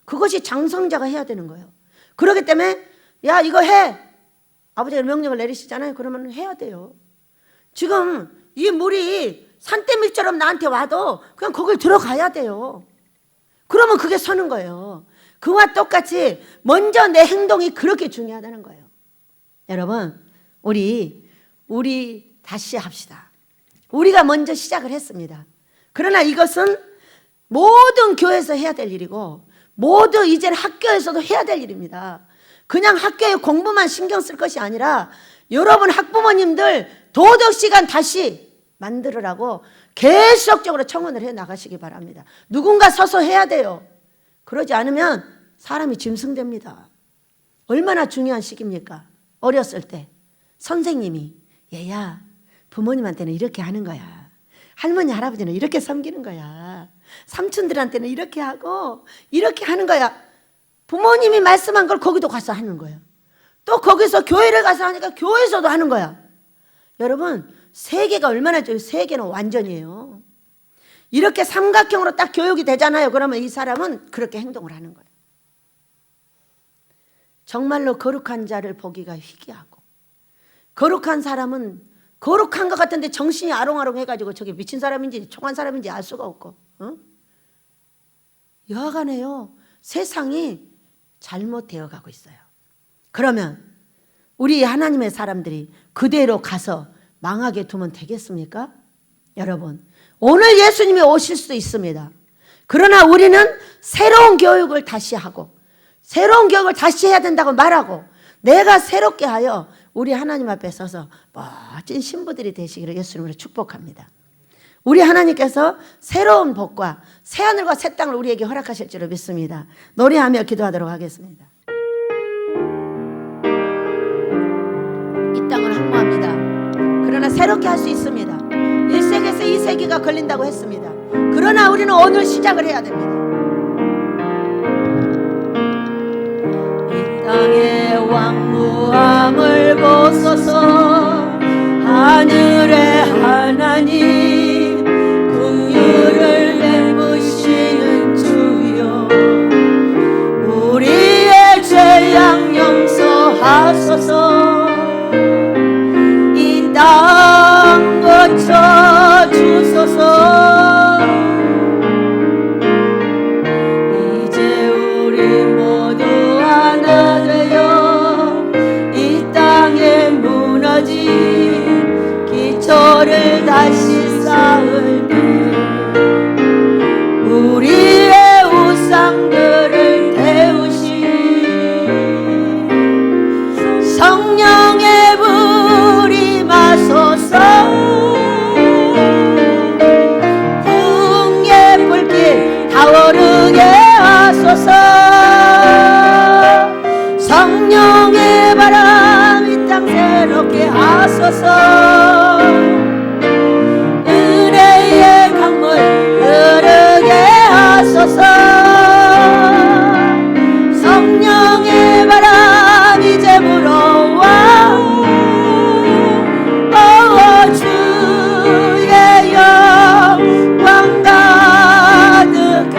[SPEAKER 2] 그것이 장성자가 해야 되는 거예요. 그렇기 때문에 야, 이거 해. 아버지가 명령을 내리시잖아요. 그러면 해야 돼요. 지금 이 물이 산더미처럼 나한테 와도 그냥 거길 들어가야 돼요. 그러면 그게 서는 거예요. 그와 똑같이 먼저 내 행동이 그렇게 중요하다는 거예요. 여러분, 우리 다시 합시다. 우리가 먼저 시작을 했습니다. 그러나 이것은 모든 교회에서 해야 될 일이고, 모두 이제는 학교에서도 해야 될 일입니다. 그냥 학교에 공부만 신경 쓸 것이 아니라 여러분 학부모님들 도덕시간 다시 만들으라고 계속적으로 청원을 해 나가시기 바랍니다. 누군가 서서 해야 돼요. 그러지 않으면 사람이 짐승됩니다. 얼마나 중요한 시기입니까? 어렸을 때 선생님이 얘야 부모님한테는 이렇게 하는 거야. 할머니 할아버지는 이렇게 섬기는 거야. 삼촌들한테는 이렇게 하고 이렇게 하는 거야. 부모님이 말씀한 걸 거기도 가서 하는 거야. 또 거기서 교회를 가서 하니까 교회에서도 하는 거야. 여러분, 세계가 얼마나 좋아요. 세계는 완전이에요. 이렇게 삼각형으로 딱 교육이 되잖아요. 그러면 이 사람은 그렇게 행동을 하는 거예요. 정말로 거룩한 자를 보기가 희귀하고, 거룩한 사람은 거룩한 것 같은데 정신이 아롱아롱 해가지고 저게 미친 사람인지 총한 사람인지 알 수가 없고, 여하간에요, 세상이 잘못되어 가고 있어요. 그러면 우리 하나님의 사람들이 그대로 가서 망하게 두면 되겠습니까? 여러분, 오늘 예수님이 오실 수도 있습니다. 그러나 우리는 새로운 교육을 다시 하고, 새로운 교육을 다시 해야 된다고 말하고, 내가 새롭게 하여 우리 하나님 앞에 서서 멋진 신부들이 되시기를 예수님으로 축복합니다. 우리 하나님께서 새로운 복과 새하늘과 새 땅을 우리에게 허락하실 줄을 믿습니다. 노래하며 기도하도록 하겠습니다. 이 땅을 항모합니다. 그러나 새롭게 할 수 있습니다. 1세기에서 2세기가 걸린다고 했습니다. 그러나 우리는 오늘 시작을 해야 됩니다. 이 땅의 왕무함을 보소서. 하늘의 하나님, 긍휼을 베푸시는 주여, 우리의 죄악 용서하소서. 이 땅 고쳐 주소서. 이제 우리 모두 하나 되어 이 땅에 무너진 기초를 다시 쌓을 때 우리의 우상들을 태우신 성령의 불이 마소서. 풍의 불길 타오르게 하소서. 성령의 바람 이 땅 새롭게 하소서. 은혜의 강물 흐르게 하소서. 성령의 바람 이제 불어와. 주의 영광 가득한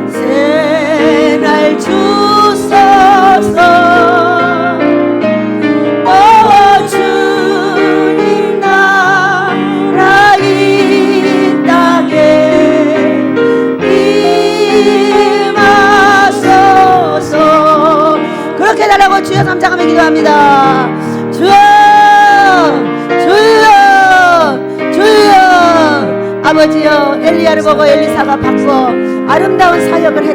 [SPEAKER 2] 새날 주소서. 주님 나라 이 땅에 임하소서. 그렇게 달라고 주여 삼창하며 기도합니다. 주여, 주여, 주여. 아버지여, 엘리야를 보고 엘리사가 바꿔 아름다운 사역을 했